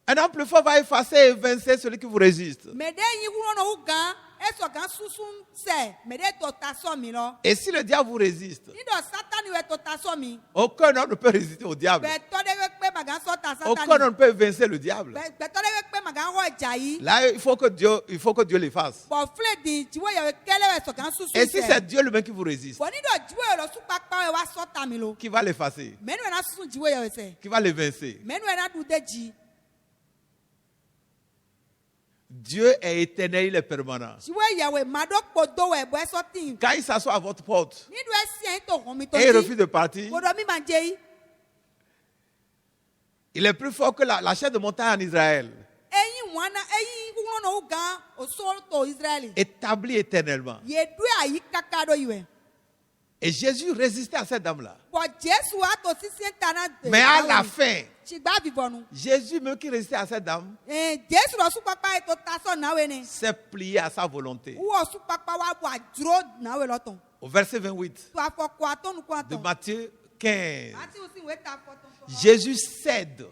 Un homme plus fort va effacer et évincer celui qui vous résiste. Me de yi kulo no u gan e so gan susun se me de to ta so mi lo. Et si le diable vous résiste, Ni do satani we to ta so mi. aucun homme ne peut résister au diable. Gbeto de we pe magan so ta Aucun satani. homme ne peut évincer le diable. Gbeto de we pe magan wo jayi. Là, il faut que Dieu les fasse. Bo fle di jiwe ye kele we so gan susun Et si se. c'est Dieu lui-même qui vous résiste, Bo ni do jiwe lo su pakpa we wa so ta mi lo. qui va l'effacer? Menu we na susun jiwe ye se. Qui va l'évincer? Menu we na du de ji. Dieu est éternel, il est permanent. Jiwe ye we mado podo we bo so tin. Quand il s'assoit à votre porte Ni do esien to homi to et il ji. refuse de partir, Bo do mi manjei. il est plus fort que la chaîne de montagne en Israël, Eyin wana eyin kulo no u gan o so to Israeli. établi éternellement. Ye du ayi kaka do yiwe. Et Jésus résistait à cette dame-là. Bo Jesu a to sisien tana de. Mais à la fin, Chigba vivonu. Jésus, même qui résistait à cette dame, Jesu lo su papa e to ta so na we ne. s'est plié à sa volonté. Wo su papa wa bo adro na we lo ton. Au verset 28 To afoko atonu ko de aton. Matthieu 15, Ati o si we ta foton. Jésus cède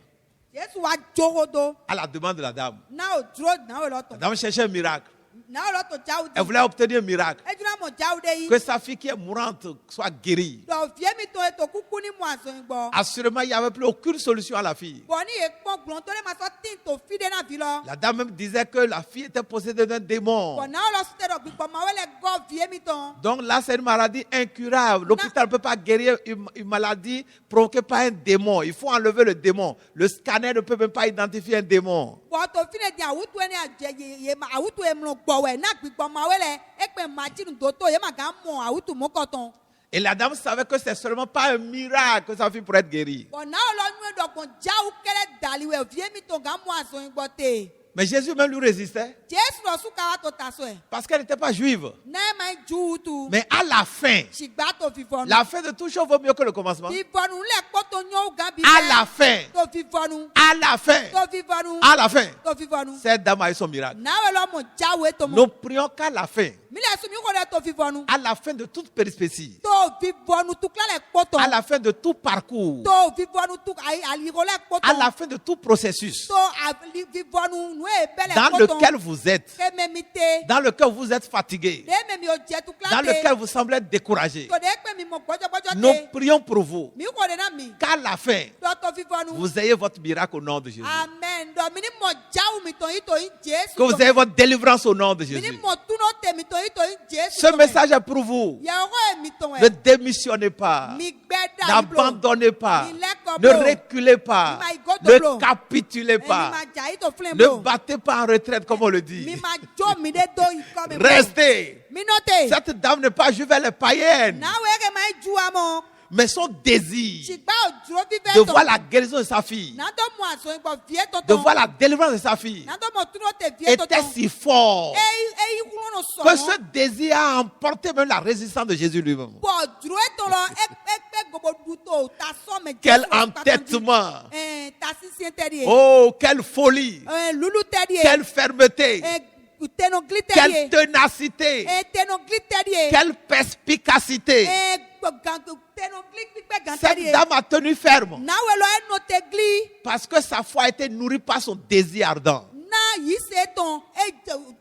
Jesu wa jorodo à la demande de la dame. na o dro na we lo La ton. dame cherchait un miracle. Na o lo to jaudi. Elle voulait obtenir un miracle. E juna mo jaude yi. Que sa fille qui est mourante soit guérie. Do vie mi to e to kuku ni mo azo ngbo. Assurément, il n'y avait plus aucune solution à la fille. Bo ni e pon glon to le ma so tin to fide na vi lo. La dame même disait que la fille était possédée d'un Bo démon. na o lo su te do gbo ma we le go vie mi ton. Donc là, c'est une maladie incurable. L'hôpital ne peut pas guérir une maladie provoquée par un démon. Il faut enlever le démon. Le scanner ne peut même pas identifier un démon. Bo to fine di awutu eni aje ye ma awutu e mlo gbo we na gbigbo ma we le e pe machine do to ye ma ga mo awutu mo koton. Et la dame savait que c'est seulement pas un miracle que sa fille pourrait être guérie. Bon na o lo nu do kon jawu kele dali we vie mi to ga mo azo ngbo te. Mais Jésus même lui résistait Jesu lɔ suka wa to ta so ɛ. parce qu'elle n'était pas juive. Ne ma ju tu. Mais à la fin, Sigba to vivɔnu. la fin de toute chose vaut mieux que le commencement. Vivɔnu lɛ kpɔtɔ nyɔwu gan bi. À la fin, To vivɔnu. à la fin, To vivɔnu. à la fin, To vivɔnu. cette dame a eu son miracle. Nawe lɔ mo jawe to Nous mo. prions qu'à la fin, Mi lɛ sumi ko lɛ to vivɔnu. à la fin de toute péripétie, To vivɔnu tukla lɛ kpɔtɔ. à la fin de tout parcours, To vivɔnu tu aliko lɛ kpɔtɔ. à la fin de tout processus To vivɔnu nu ye bɛ lɛ dans kpɔtɔ. lequel vous êtes, Keme mi te. dans lequel vous êtes fatigué, De me mi o jɛ tukla dans te. lequel vous semblez être découragé. To de kpe mi mo gbɔdzɔgbɔdzɔ Nous te. prions pour vous Mi ko de na mi. qu'à la fin, To vivɔnu. vous ayez votre miracle au nom de Jésus. Amen. Dɔ mi ni mo jawu mi tɔn yi to yi Jesu. Que vous ayez votre délivrance au nom de Mi ni Jésus. mo tuno te mi tɔn yi to yi Jesu. Ce message est pour vous. Yàwó ye mi tɔn Ne ɛ. démissionnez pas. Mi gbɛ da yi blo. N'abandonnez pas. Mi lɛ kɔ Ne blo. reculez pas. Mi ma igodo blo. Ne capitulez Mi pas. ma ja yi to filɛ Ne blo. battez pas en retraite comme on le Mi dit. ma jo mi de do yi kɔ mi blo. Restez. Mi no te. Cette dame n'est pas juive, elle est païenne. N'awo ye ke ma yi ju amɔ. Mais son désir Sigba o duro vivɛ de tɔn. voir la guérison de sa fille, N'atɔ mu azɔn gbɔ vie tɔtɔ. de voir la délivrance de sa fille, N'atɔ mo tuno te vie était tɔtɔ. si fort Eyi kulo no que sɔn. ce désir a emporté même la résistance de Jésus lui-même. Bɔn duro etɔn lɔ ekpe gobo du to ta sɔn mɛ. Quel entêtement! Ta sisi tɛ di ye. Oh, quelle folie! Lulu tɛ di ye. Quelle fermeté! Tenogli tɛ di Quelle ye. ténacité! Tenogli tɛ di ye. Quelle perspicacité! Tenogli gbígbɛ gan tɛ di Cette ye. dame a tenu ferme N'awo lɔ eno te gli. parce que sa foi a été nourrie par son désir ardent. Na yi se tɔn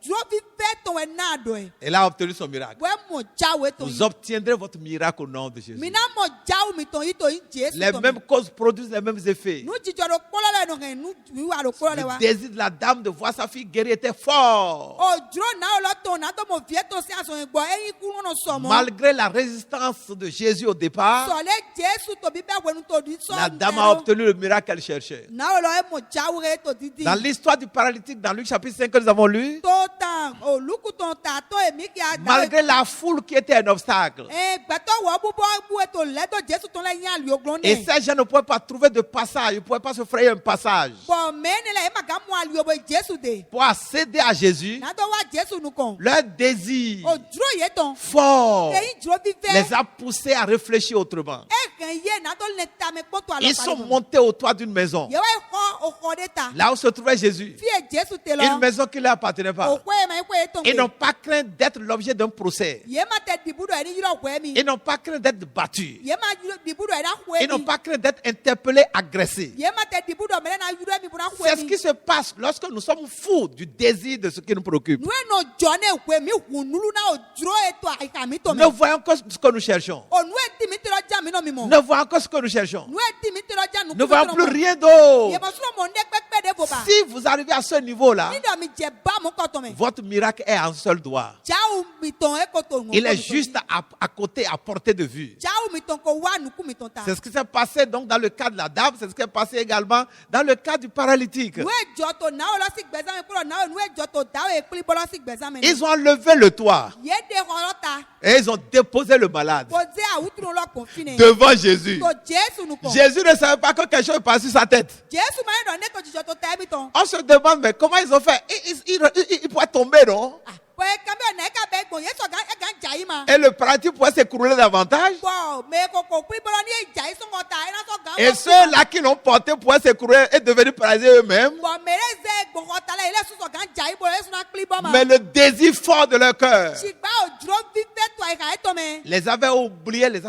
duro vivɛ tɔn wɛ na dɔ ye. Elle a obtenu son miracle. Wɛ mɔ jawe tɔn Vous yi. obtiendrez votre miracle au nom de Jésus. Mina mɔ jawu mi tɔn yi to yi Jesu Les tɔn. mêmes causes produisent les mêmes effets. Nu jijɔ do kpɔlɔ lɛ nɔkɛ nu wiwa do kpɔlɔ lɛ wa. Le désir de la dame de voir sa fille guérie était fort. O duro n'awo lɔ tɔn n'atɔ mo vie tɔn si azɔn gbɔ eyi kunu no sɔmɔ. Malgré la résistance de Jésus au départ, Sɔle Jesu to bi bɛ wɛnu to di sɔn. la dame a obtenu le miracle qu'elle cherchait. N'awo lɔ emɔ jawu re to didi. Dans l'histoire du paralytique, dans Luc chapitre 5 que nous avons lu, To tan olukutɔn ta tɔ emi kia da. malgré la foule qui était un obstacle, Gbɛtɔ wɔ bubɔ bu eto lɛ to Jesu tɔn lɛ yin ali oglon et ne. ces gens ne pouvaient pas trouver de passage, ils ne pouvaient pas se frayer un passage Bɔn mɛ ne la ema ka mu ali obo Jesu de. pour accéder à Jésus, N'atɔ wa Jesu nu kɔn. leur désir O duro ye tɔn. fort Eyi duro vivɛ. les a poussés à réfléchir autrement. Ekɛn ye n'atɔ ne tame kpɔtɔ alɔ Ils sont montés au toit d'une maison, Yewa xɔ o xɔ de ta. là où se trouvait Jésus, Fie Jesu te une lɔ. maison qui ne leur appartenait O pas. xɔ ye ma ye xɔ ye tɔn Ils n'ont ke. pas craint d'être l'objet d'un procès. Ye ma tɛ dibu dɔ ye ni yɔrɔ xɔ mi. Ils n'ont pas craint d'être battus. Ye ma dibu dɔ ye na Ils xɔ n'ont mi. pas craint d'être interpellés, agressés. Ye ma tɛ dibu dɔ mɛ ne na yɔrɔ mi buna C'est xɔ ce mi. qui se passe lorsque nous sommes fous du désir de ce qui nous préoccupe. Nu ye no jɔ ne xɔ mi hun nulu na o duro ye to a ka mi to Ne mi. voyons que ce que nous cherchons. O nu ye dimi tɔrɔ ja mi nɔ mi mɔ. Ne voyons que ce que nous cherchons. Nu ye dimi tɔrɔ ja nu Ne kutu voyons tɔrɔ plus mɔ. rien d'autre. Ye ma sɔrɔ mɔ ne kpɛkpɛ de fo ba. Si vous arrivez à ce niveau-là, Ni dɔ mi jɛ ba mu kɔtɔ mɛ. votre miracle est en seul doigt. Jawu mi tɔn e ko to ŋɔ. Il est juste à côté, à portée de vue. Jawu mi tɔn ko wa nuku mi tɔn ta. C'est ce qui s'est passé donc dans le cas de la dame, c'est ce qui est passé également dans le cas du paralytique. Nu ye jɔ to n'awo lɔ si gbɛzã mi kúrò n'awo nu ye jɔ to dawo ye kpli bɔlɔ si gbɛzã mi. Ils ont enlevé le toit Ye de xɔlɔ ta. et ils ont déposé le malade Ko ze awutunu lɔ kɔnfine. devant Jésus. To Jesu nu kɔ. Jésus ne savait pas que quelque chose est passé sur sa tête. Jesu ma ye dɔn ne to jijɔ to ta ebi tɔn. On se demande, mais comment ils ont fait? Ils pourraient tomber, non? Bɔn e kan bɛ na e ka bɛ gbɔn ye sɔ gan e gan ja yi ma. Et le paralytique pourrait s'écrouler davantage. Bɔn mɛ koko kpli bɔlɔ ni ye ja yi sɔngɔ ta e na sɔ gan. Et ceux-là qui l'ont porté pourraient s'écrouler et devenir paralysés eux-mêmes. Bɔn mɛ e ze gbɔngɔ ta la ye le susɔ gan ja yi bɔlɔ e suna kpli bɔ ma. Mais le désir fort de leur cœur Sigba o duro vivɛ to a yi ka e tɔ mɛ. les a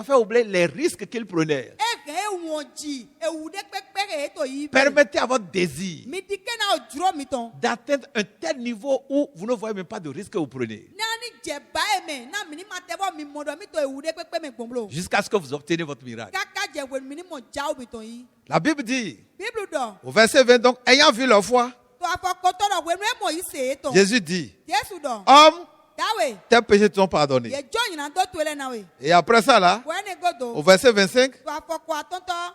fait oublier les risques qu'ils prenaient. E kɛ e wɔn ji ewu de kpekpe ke e to yi. Permettez à votre désir Mi di ke na o duro mi tɔn. d'atteindre un tel niveau où vous ne voyez même pas de risque que vous prenez. Nani jɛ ba ye mɛ na mini ma tɛ bɔ mi mɔ dɔ mi to ewu de kpekpe mɛ gbɔngblo. Jusqu'à ce que vous obteniez votre miracle. Kaka jɛ wɛni mini mɔ jawo mi tɔn yi. La Bible dit, Bible dɔ. au verset 20, donc, ayant vu leur foi, To afɔ kɔtɔ dɔ wɛni e mɔ yi se e tɔn. Jésus dit, Jesu dɔ. hommes, Dawe. tes péchés te sont pardonnés. Ye jɔ ɲinan do to ele na we. Et après ça, là, Wɛni godo. au verset 25, To afɔ kɔ atɔntɔ.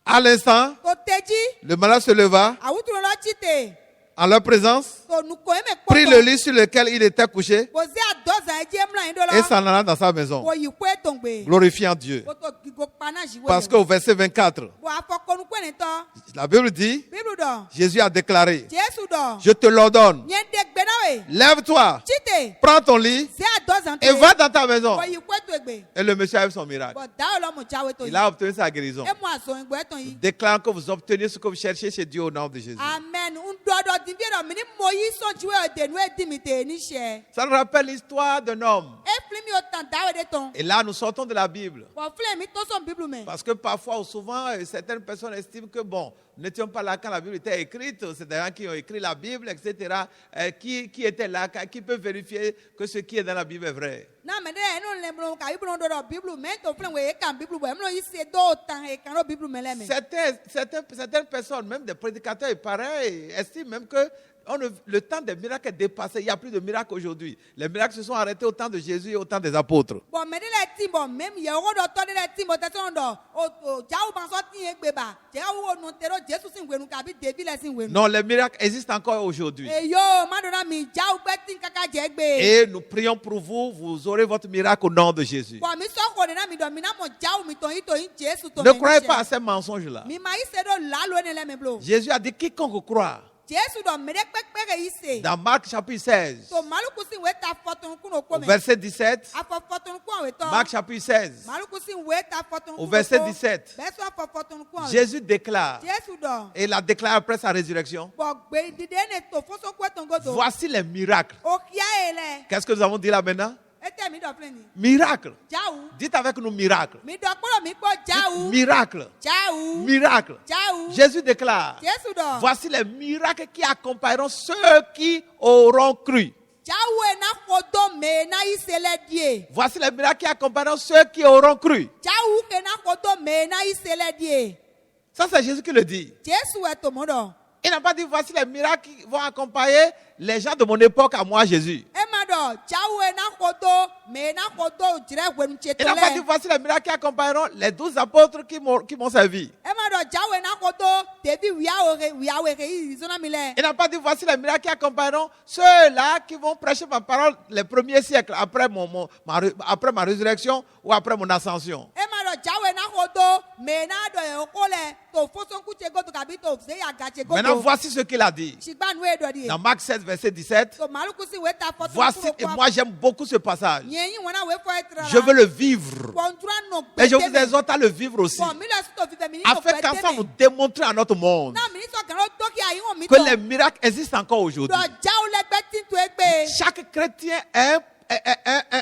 à l'instant, To teji. le malade se leva Awutunu lɔ tsi te. en leur présence, To nuko e mɛ prit le kpɔtɔ. lit sur lequel il était couché Ko ze a dɔ zan edzi emla yin do et la. s'en alla dans sa maison, Ko yi ko e tɔn gbe. glorifiant Dieu. Ko to gigo kpa Parce qu'au verset 24, Bo afɔkɔnu kpɛnɛ tɔ. la Bible dit, Bible dɔ. Jésus a déclaré, Jésus dɔ. je te l'ordonne, Nye de gbena we. lève-toi, Tite. prends ton lit Se a dɔ zan et va dans ta maison. Bɔ yi kɔ to egbe. Et le monsieur a eu son miracle. Bɔ dawo lɔ mo jawe to yi. Il a obtenu sa guérison. E mu azɔn gbɛ tɔn yi. Déclarant que vous obtenez ce que vous cherchez chez Dieu au nom de Jésus. Amen. Ndɔdɔ divi dɔ mini mo yi sɔn jiwe ɔde nu edi mi te ni sɛ. Ça nous rappelle l'histoire d'un homme. E fili mi o tan dawe de tɔn. Et là, nous sortons de la Bible. Bɔ filɛ mi to sɔn Bible mɛ. Parce que parfois ou souvent, certaines personnes estiment que, bon, nous n'étions pas là quand la Bible était écrite. C'est des gens qui ont écrit la Bible, etc. Qui étaient là, qui peuvent vérifier que ce qui est dans la Bible est vrai. Na mɛ de enu le bolo ka Bible dɔ dɔ Bible mɛ to filɛ wo e kan Bible bɔ emlo yi se do tan e kan dɔ Bible mɛ lɛ mɛ. Certaines personnes, même des prédicateurs, il paraît, estiment même que le temps des miracles est dépassé. Il n'y a plus de miracles aujourd'hui. Les miracles se sont arrêtés au temps de Jésus et au temps des apôtres. Bon mɛ de la ti bɔ même yɛ o dɔ tɔ de la ti bɔ tɛ sɔn dɔ o jawu ban sɔ ti ye gbe ba jɛgɛ wo nu te do Jesu si wenu kabi devi lɛ si wenu. Non, les miracles existent encore aujourd'hui. Eyo ma do na mi jawu gbɛ ti kaka jɛ gbe. Et nous prions pour vous. Vous aurez votre miracle au nom de Jésus. Bon mi sɔ ko de na mi dɔ mi na mo jawu mi tɔn yi to yi Jesu to Ne croyez pas à ces mensonges-là. mi ma yi se do lalo ne lɛ mɛ blo. Jésus a dit quiconque croit. Jesu dɔ mɛ de kpekpe ke yi se. Dans Marc chapitre 16, To maluku si we ta fɔtɔn kun o ko mɛ. verset 17. Afɔ fɔtɔn kun awɛ tɔ. Marc chapitre 16, Maluku si we ta fɔtɔn kun au verset 17. Bɛ sɔ afɔ fɔtɔn kun awɛ. Jésus déclare, Jesu dɔ. et il a déclaré après sa résurrection, Bɔn gbe dide ne to foso kɔ tɔn godo. voici les miracles. O kia ye lɛ. Qu'est-ce que nous avons dit là maintenant? E tɛ mi dɔ filɛ nin. Miracle. Jawu. Dites avec nous miracle. Mi dɔ kpɔlɔ mi kpɔ jawu. Miracle. Jawu. Miracle. Jawu. Jésus déclare, Jesu dɔ. voici les miracles qui accompagneront ceux qui auront cru. Jawu ye na kodo me na yi se lɛ die. Voici les miracles qui accompagneront ceux qui auront cru. Jawu ke na kodo me na yi se lɛ die. Ça, c'est Jésus qui le dit. Jesu wɛ tomo dɔ. Il n'a pas dit, voici les miracles qui vont accompagner les gens de mon époque à moi, Jésus. E ma dɔ jawu ye na kodo me na kodo jirɛ wɛnu tse Il tɔ n'a pas dit, lɛ. voici les miracles qui accompagneront les 12 apôtres qui m'ont servi. E ma dɔ jawu ye na kodo devi wiawe ke yi zɔnna mi lɛ. Il n'a pas dit, voici les miracles qui accompagneront ceux-là qui vont prêcher ma parole les premiers siècles après ma résurrection ou après mon ascension. E ma dɔ jawu ye na kodo me na dɔ ye ko lɛ to fosɔnkutse godo kabi to se ya gatse Maintenant, godo. voici ce qu'il a dit. Sigba nu ye dɔ di ye. Dans Marc 7, verset 17. To maluku si we ta fɔtɔn Voici, et moi j'aime beaucoup ce passage. Nye yi wɔna we fɔ etra la. Je veux le vivre. Pɔntura nɔ Et je vous gbɛdɛmɛ. exhorte à le vivre aussi. Bon, mi lɛ sutɔ fifɛ mi ni nɔ Afin qu'enfin vous gbɛdɛmɛ. démontrez à notre monde Na mi ni sɔ gana dɔki ayi wɔn mi que les tɔ. miracles existent encore aujourd'hui. Dɔ jawu lɛ gbɛ ti to egbe. Chaque chrétien est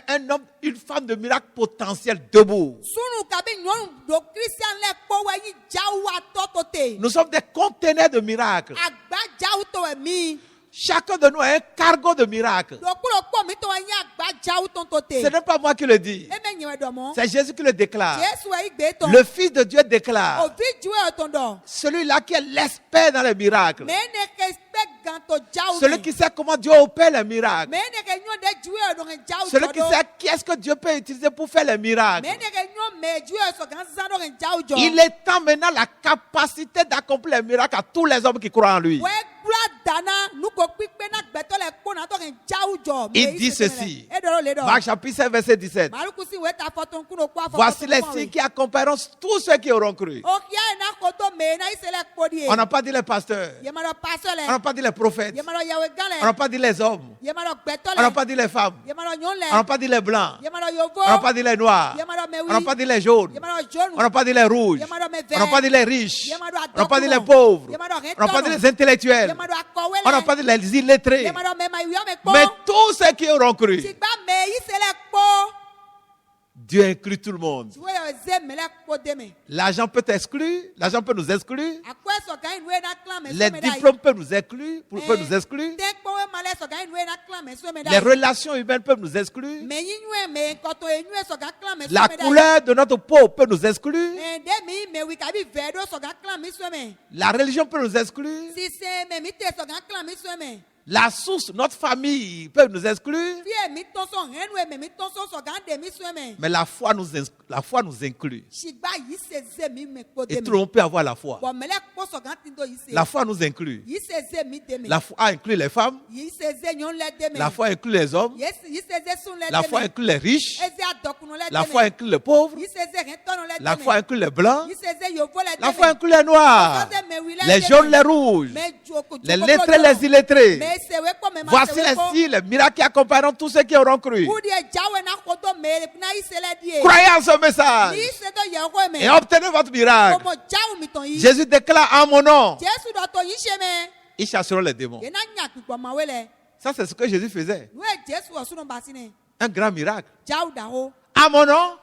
un homme, une femme de miracle potentiel debout. Sunu kabi nyɔnu do Christian lɛ kpɔ wɛ yi jawu atɔ to te. Nous sommes des conteneurs de miracles. Agba jawu to wɛ mi. Chacun de nous a un cargo de miracles. Dɔkpɔlɔ kpɔ mi to wɛ yi agba jawu tɔn to te. Ce n'est pas moi qui le dis. E mɛ nyɛ wɛ dɔ mɔ. C'est Jésus qui le déclare. Jesu wɛ yi gbe tɔn. Le Fils de Dieu déclare. Ovi juwe yɛ tɔn dɔ. Celui-là qui est l'expert dans les miracles. Mɛ ne ke spɛ gan to jawu Celui mɛ. qui sait comment Dieu opère les miracles. Mɛ ne ke nyɔ de juwe yɛ dɔn ke jawu Celui jɔ qui do. sait qui est-ce que Dieu peut utiliser pour faire les miracles. Mɛ ne ke nyɔ mɛ juwe yɛ sɔ gan sisan dɔn ke jawu jɔ. Il est temps maintenant la capacité d'accomplir les miracles à tous les hommes qui croient en lui. Wɛ kura dana nuko kpikpe na gbɛtɔ lɛ kpɔ na tɔ ke jawu jɔ. Il dit ceci. E dɔrɔ le dɔ. Marc chapitre 7, verset 17. Maluku si wɛ ta fɔtɔn kuno kpɔ afɔ. Voici les signes qui accompagneront tous ceux qui auront cru. O kia ye na koto mɛ na ise lɛ kpɔ di ye. On n'a pas dit les pasteurs. Yemadɔ pasɔ On n'a lɛ. pas dit les prophètes. Yemadɔ yawe gan On n'a lɛ. pas dit les hommes. Yemadɔ gbɛtɔ On n'a lɛ. pas dit les femmes. Yemadɔ nyɔnu On n'a lɛ. pas dit les blancs. Yemadɔ yovo. On n'a pas dit les noirs. Yemadɔ On n'a pas mɛwi. dit les jaunes. Yemadɔ jaune. On n'a pas dit les rouges. Yemadɔ mɛ On n'a pas dit vert. les riches. Yemadɔ On n'a pas dit les adɔkunɔ. pauvres. Yemadɔ On n'a pas dit les hɛntɔnɔ. intellectuels. Yemadɔ akɔwɛ On n'a pas lɛ. dit les illettrés. Yemadɔ mɛ mayuya mɛ Mais kpɔ. tous ceux qui auront cru. Sigba mɛ ise lɛ kpɔ. Dieu inclut tout le monde. Tiwo yɛ ze mɛ lɛ kpɔ deme. L'argent peut t'exclure. L'argent peut nous exclure. Akɔɛ sɔgã yi nuwe na klan mɛ Les sɔmɛ da yi. diplômes peuvent nous exclure. Peuvent nous exclure. Tɛ kpɔwɛ ma lɛ sɔgã yi nuwe na klan mɛ sɔmɛ da Les yi. relations humaines peuvent nous exclure. Mɛ yi nuwe mɛ kɔtɔ ye nuwe sɔgã klan mɛ La sɔmɛ da yi. couleur de notre peau peut nous exclure. Mɛ de mi mɛ wi kabi vɛ do sɔgã klan mi sɔmɛ. La religion peut nous exclure. Sise mɛ mi tɛ sɔgã klan mi sɔmɛ. La source, notre famille peut nous exclure. Fie mi tɔnsɔn hɛnuwe mɛ mi tɔnsɔn sɔgã de mi sɔmɛ. Mais la foi nous inclut. Sigba yi se ze mi mɛ kpɔ Et tout le deme. monde peut avoir la foi. Bɔn mɛ lɛ kpɔ sɔgã ti do yi se. La foi nous inclut. Yi se ze mi deme. La foi inclut les femmes. Yi se ze nyɔnu lɛ deme. La foi inclut les hommes. Yi se ze sun lɛ La foi deme. inclut les riches. Eze La foi inclut les pauvres. La foi inclut les blancs. La foi inclut les noirs. Les jaunes, les rouges. Les lettrés, les illettrés. Voici les signes, les miracles qui accompagneront tous ceux qui auront cru. Croyez en ce message et obtenez votre miracle. Jésus déclare en mon nom, ils chasseront les démons. Ça, c'est ce que Jésus faisait. Un grand miracle. À mon nom,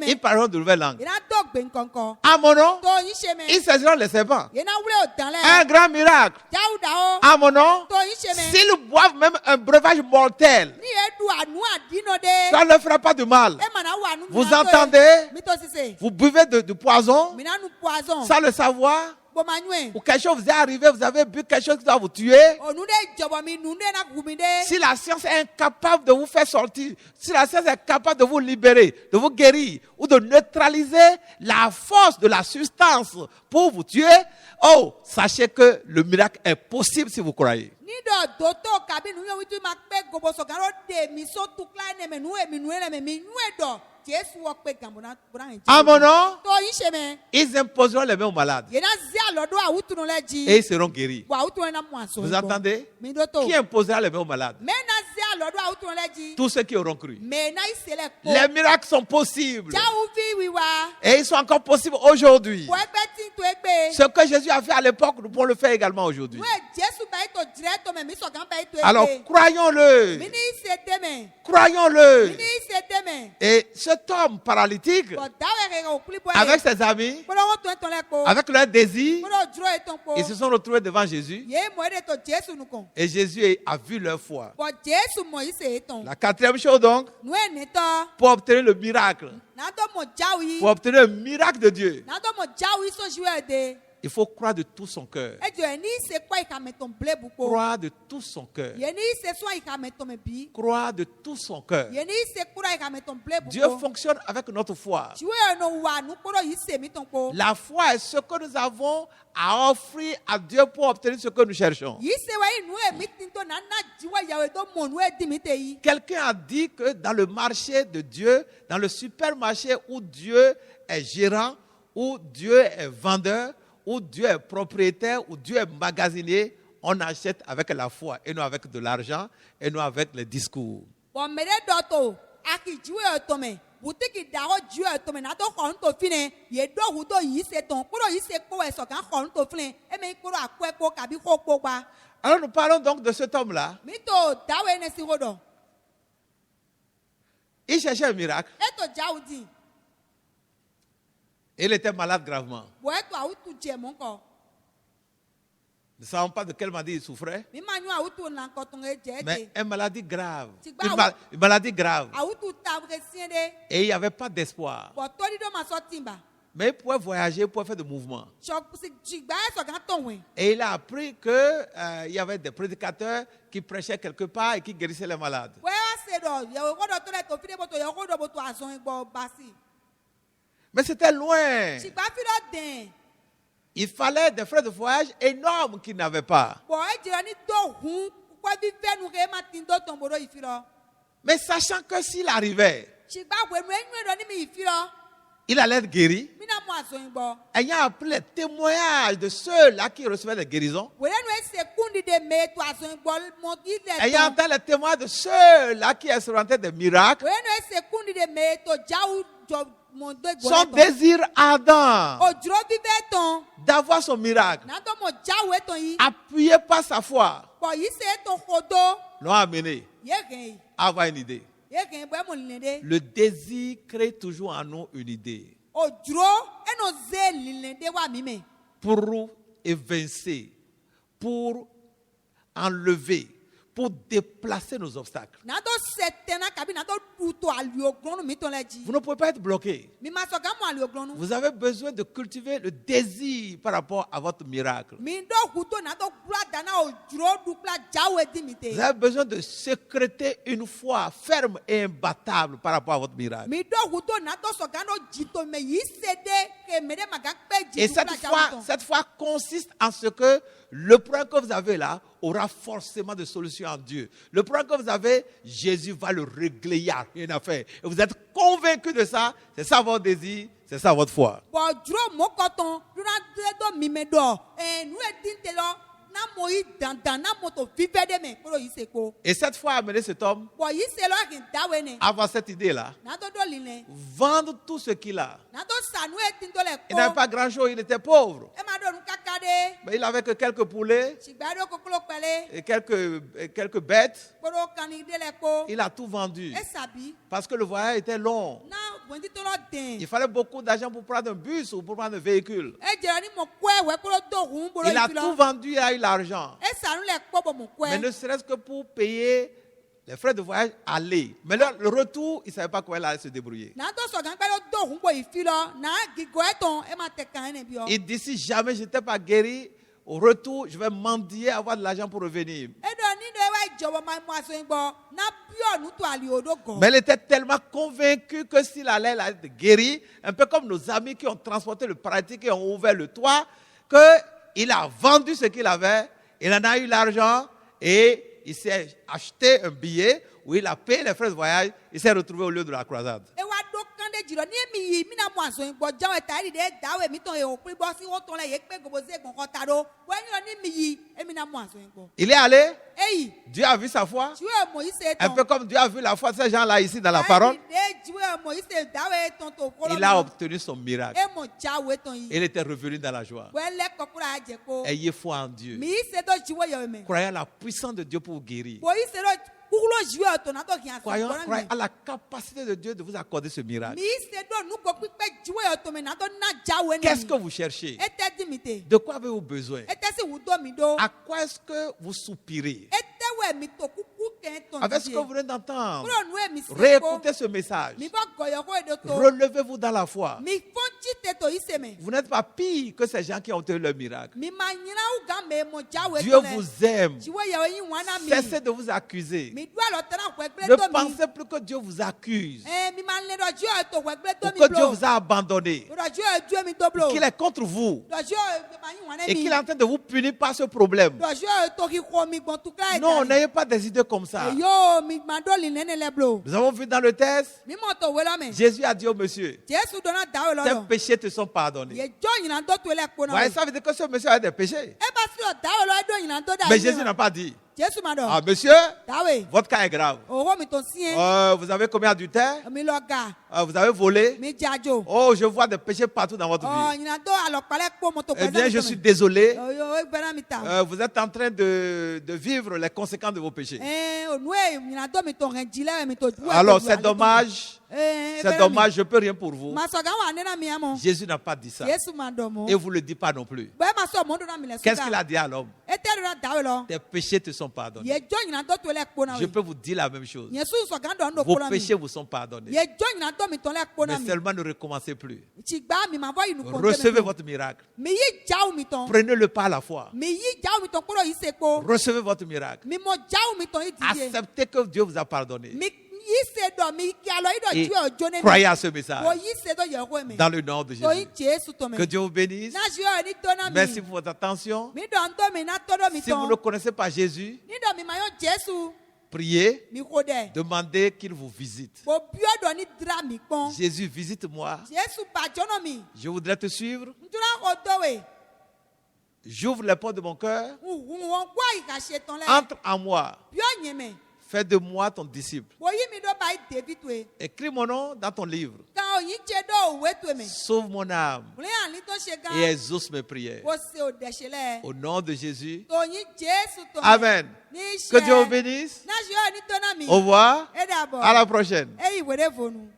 ils parleront de nouvelles langues. À mon nom, ils saisiront les serpents. Un grand miracle. À mon nom, s'ils boivent même un breuvage mortel, ça ne leur fera pas de mal. Vous entendez? Vous buvez du poison sans le savoir. Ou quelque chose vous est arrivé, vous avez bu quelque chose qui doit vous tuer. Si la science est incapable de vous faire sortir, si la science est incapable de vous libérer, de vous guérir, ou de neutraliser la force de la substance pour vous tuer, oh, sachez que le miracle est possible si vous croyez. À mon nom, ils imposeront les mains aux malades et ils seront guéris. Vous entendez? Qui imposera les mains aux malades? Tous ceux qui auront cru. Les miracles sont possibles et ils sont encore possibles aujourd'hui. Ce que Jésus a fait à l'époque, nous pouvons le faire également aujourd'hui. Alors croyons-le. Croyons-le. Et cet homme paralytique, avec ses amis, avec leur désir, ils se sont retrouvés devant Jésus. Et Jésus a vu leur foi. La quatrième chose donc, pour obtenir le miracle, pour obtenir le miracle de Dieu, il faut croire de tout son cœur. Croire de tout son cœur. Croire de tout son cœur. Dieu fonctionne avec notre foi. La foi est ce que nous avons à offrir à Dieu pour obtenir ce que nous cherchons. Quelqu'un a dit que dans le marché de Dieu, dans le supermarché où Dieu est gérant, où Dieu est vendeur, où Dieu est propriétaire, où Dieu est magasinier, on achète avec la foi et non avec de l'argent et non avec les discours. Alors nous parlons donc de cet homme-là. Il cherchait un miracle. Il était malade gravement. Nous ne savons pas de quelle maladie il souffrait. Mais une maladie grave. Une maladie grave. Et il n'y avait pas d'espoir. Mais il pouvait voyager, il pouvait faire des mouvements. Et il a appris qu'il y avait des prédicateurs qui prêchaient quelque part et qui guérissaient les malades. Mais c'était loin. Il fallait des frais de voyage énormes qu'il n'avait pas. Mais sachant que s'il arrivait, il allait être guéri. Ayant appris les témoignages de ceux-là qui recevaient des guérisons. Ayant entendu les témoignages de ceux-là qui expérimentaient des miracles. Son désir ardent d'avoir son miracle, appuyé par sa foi, l'ont amené à avoir une idée. Le désir crée toujours en nous une idée pour évincer, pour enlever, pour déplacer nos obstacles. Vous ne pouvez pas être bloqué. Vous avez besoin de cultiver le désir par rapport à votre miracle. Vous avez besoin de sécréter une foi ferme et imbattable par rapport à votre miracle. Et cette foi consiste en ce que le problème que vous avez là, aura forcément de solutions en Dieu. Le problème que vous avez, Jésus va le régler, il n'y a rien à faire. Et vous êtes convaincu de ça, c'est ça votre désir, c'est ça votre foi. Bon, dro mo koton, du na do mi me do. Nu e din te lo, na mo yi dandan na moto vive de me, koro yi se ko. Et cette foi a amené cet homme Bon, yi se lo kin dawe ne. à avoir cette idée-là. Na do line. Vendre tout ce qu'il a. Na do sa nu e tin to le Il n'avait ko. pas grand-chose, il était pauvre. E ma do nu kakade. Mais il avait que quelques poulets Sigba do kokolo pele. et quelques bêtes. Koro kani de le ko. Il a tout vendu E sabi. parce que le voyage était long. Na bondi to lo den. Il fallait beaucoup d'argent pour prendre un bus ou pour prendre un véhicule. E jera ni mo kwe we koro do hun bolo Il a yi tout lo. vendu et a eu l'argent. E sa nu le ko bo mo kwe. Mais ne serait-ce que pour payer les frais de voyage aller. Mais le retour, il ne savait pas comment il allait se débrouiller. Na to so gan pe lo do hun bo yi fi lo. Na gigo e ton e ma te kan ne bi o. Il dit, si jamais je n'étais pas guéri, au retour, je vais mendier, avoir de l'argent pour revenir. Edo ni do wa jowo ma mo aso ngbo na bio nu to ali odo go. Mais il était tellement convaincu que s'il allait être guéri, un peu comme nos amis qui ont transporté le paralytique et ont ouvert le toit, qu'il a vendu ce qu'il avait, il en a eu l'argent et il s'est acheté un billet où il a payé les frais de voyage, il s'est retrouvé au lieu de la croisade. E wa do kan de jiro ni mi yi mi na mo aso ngbo jawo e ta ri de dawe mi ton e o pri bo si wo ton le ye pe gobo ze gon ko ta do. Wo ni mi yi e mi na mo aso ngbo. Il est allé, Eyi, Dieu a vu sa foi, jiwe mo yi se un ton. peu comme Dieu a vu la foi de ces gens-là ici dans la parole, De jiwe mo yi se dawe ton to ko lo. il a obtenu son miracle. E mo jawe ton yi. Il était revenu dans la joie. We le kokura aje ko. Ayez foi en Dieu. Mi yi se do jiwe yo me. Croyez à la puissance de Dieu pour vous guérir. Bo yi se do kukulo jiwe to na to ki aso. Croyez à la capacité de Dieu de vous accorder ce miracle. Mi yi se do nu ko pipe jiwe yo to me na to na jawe ni. Qu'est-ce que vous cherchez? Ete dimite. De quoi avez-vous besoin? Ete si wudo mi do. À quoi est-ce que vous soupirez? Ete we mi to kuku ken ton. Avec ce que vous venez d'entendre, Kuro nu e mi se ko. réécoutez ce message. Mi bo goyo ko edo to. Relevez-vous dans la foi. Mi fonchi te to yi se me. Vous n'êtes pas pire que ces gens qui ont eu leur miracle. Mi ma nyina u ga me mo jawe Dieu to le. vous aime. Jiwe yo yi wana mi. Cessez de vous accuser. Mi do alo tana ko egbe Ne to mi. pensez plus que Dieu vous accuse Mi ma le do jiwe to ko egbe to ou mi que Dieu blo. vous a abandonné, Do jiwe Dieu mi to blo. qu'il est contre vous Do jiwe ma yi wana et mi. qu'il est en train de vous punir par ce problème. Do jiwe to ki ko mi gbon tu kra e. Non, n'ayez pas des idées comme ça. Yo mi ma do li nene le blo. Nous avons vu dans le texte, Mi mo to we lo me. Jésus a dit au monsieur, Jesu do na dawe lo tes lo. péchés te sont pardonnés. Ye jo yina do to le ko na. Voyez, ça veut dire que ce monsieur a des péchés. E ba si o dawe lo do yina do da. Mais Jésus n'a pas dit, Jesu ma do. ah monsieur, Dawe. votre cas est grave. Oro mi to sien. Vous avez commis adultère, Mi lo ga. vous avez volé. Mi jajo. Oh, je vois des péchés partout dans votre Oh, vie. yina do alo pale ko mo to Eh bien, je suis désolé. Yo e bena mi ta. Vous êtes en train de vivre les conséquences de vos péchés. Onue yina do mi to ren jile mi to du. Alors, c'est dommage. C'est dommage, je ne peux rien pour vous. Ma so ga wa ne na mi amo. Jésus n'a pas dit ça. Yesu ma do mo. Et vous ne le dites pas non plus. Ba ma so mo do na mi le so. Qu'est-ce qu'il a dit à l'homme? Ete do na dawe lo. Tes péchés te sont pardonnés. Ye jo yina do to le ko na Je we. peux vous dire la même chose. Yesu so ga do ndo Vos ko na mi. péchés vous sont pardonnés. Ye jo yina do mi to le ko na Mais mi. seulement ne recommencez plus. Ti gba mi ma vo yinu ko. Recevez votre miracle. Mi yi jaw mi ton. Prenez-le par la foi. Mi yi jaw mi ton ko yi se ko. Recevez votre miracle. Mi mo jaw mi ton yi dije. Acceptez que Dieu vous a pardonné. Mi yi se do mi ki alo yi do Et ju o jo ne mi. croyez à ce Wo message. yi se do ye ko me. Dans le nom de To yi Jésus. Jesu to me. Que Dieu vous bénisse. Na ju o ni to na mi. Merci pour votre attention. Mi do ndo mi na to do mi Si vous ton. ne connaissez pas Jésus, Ni do mi ma yo Jesu. priez, Mi ko de. demandez qu'il vous visite. Bo bio do ni dra mi pon. Jésus, visite-moi. Jesu ba jono mi. Je voudrais te suivre. Ndura ko do we. J'ouvre les portes de mon cœur. Won gwa yi ka se ton le. Entre en moi. Bio nyeme. Fais de moi ton disciple. Wo yi mi do ba David we. Écris mon nom dans ton livre. Ka o yi che do we to me. Sauve mon âme Ble an li to se ga. et exauce mes prières. Wo se o de se le. Au nom de Jésus. To yi Jesu to. Amen. Ni se. Que Dieu vous bénisse. Na ju o ni to na mi. Au revoir. E da bo. À la prochaine. E yi we de vonu.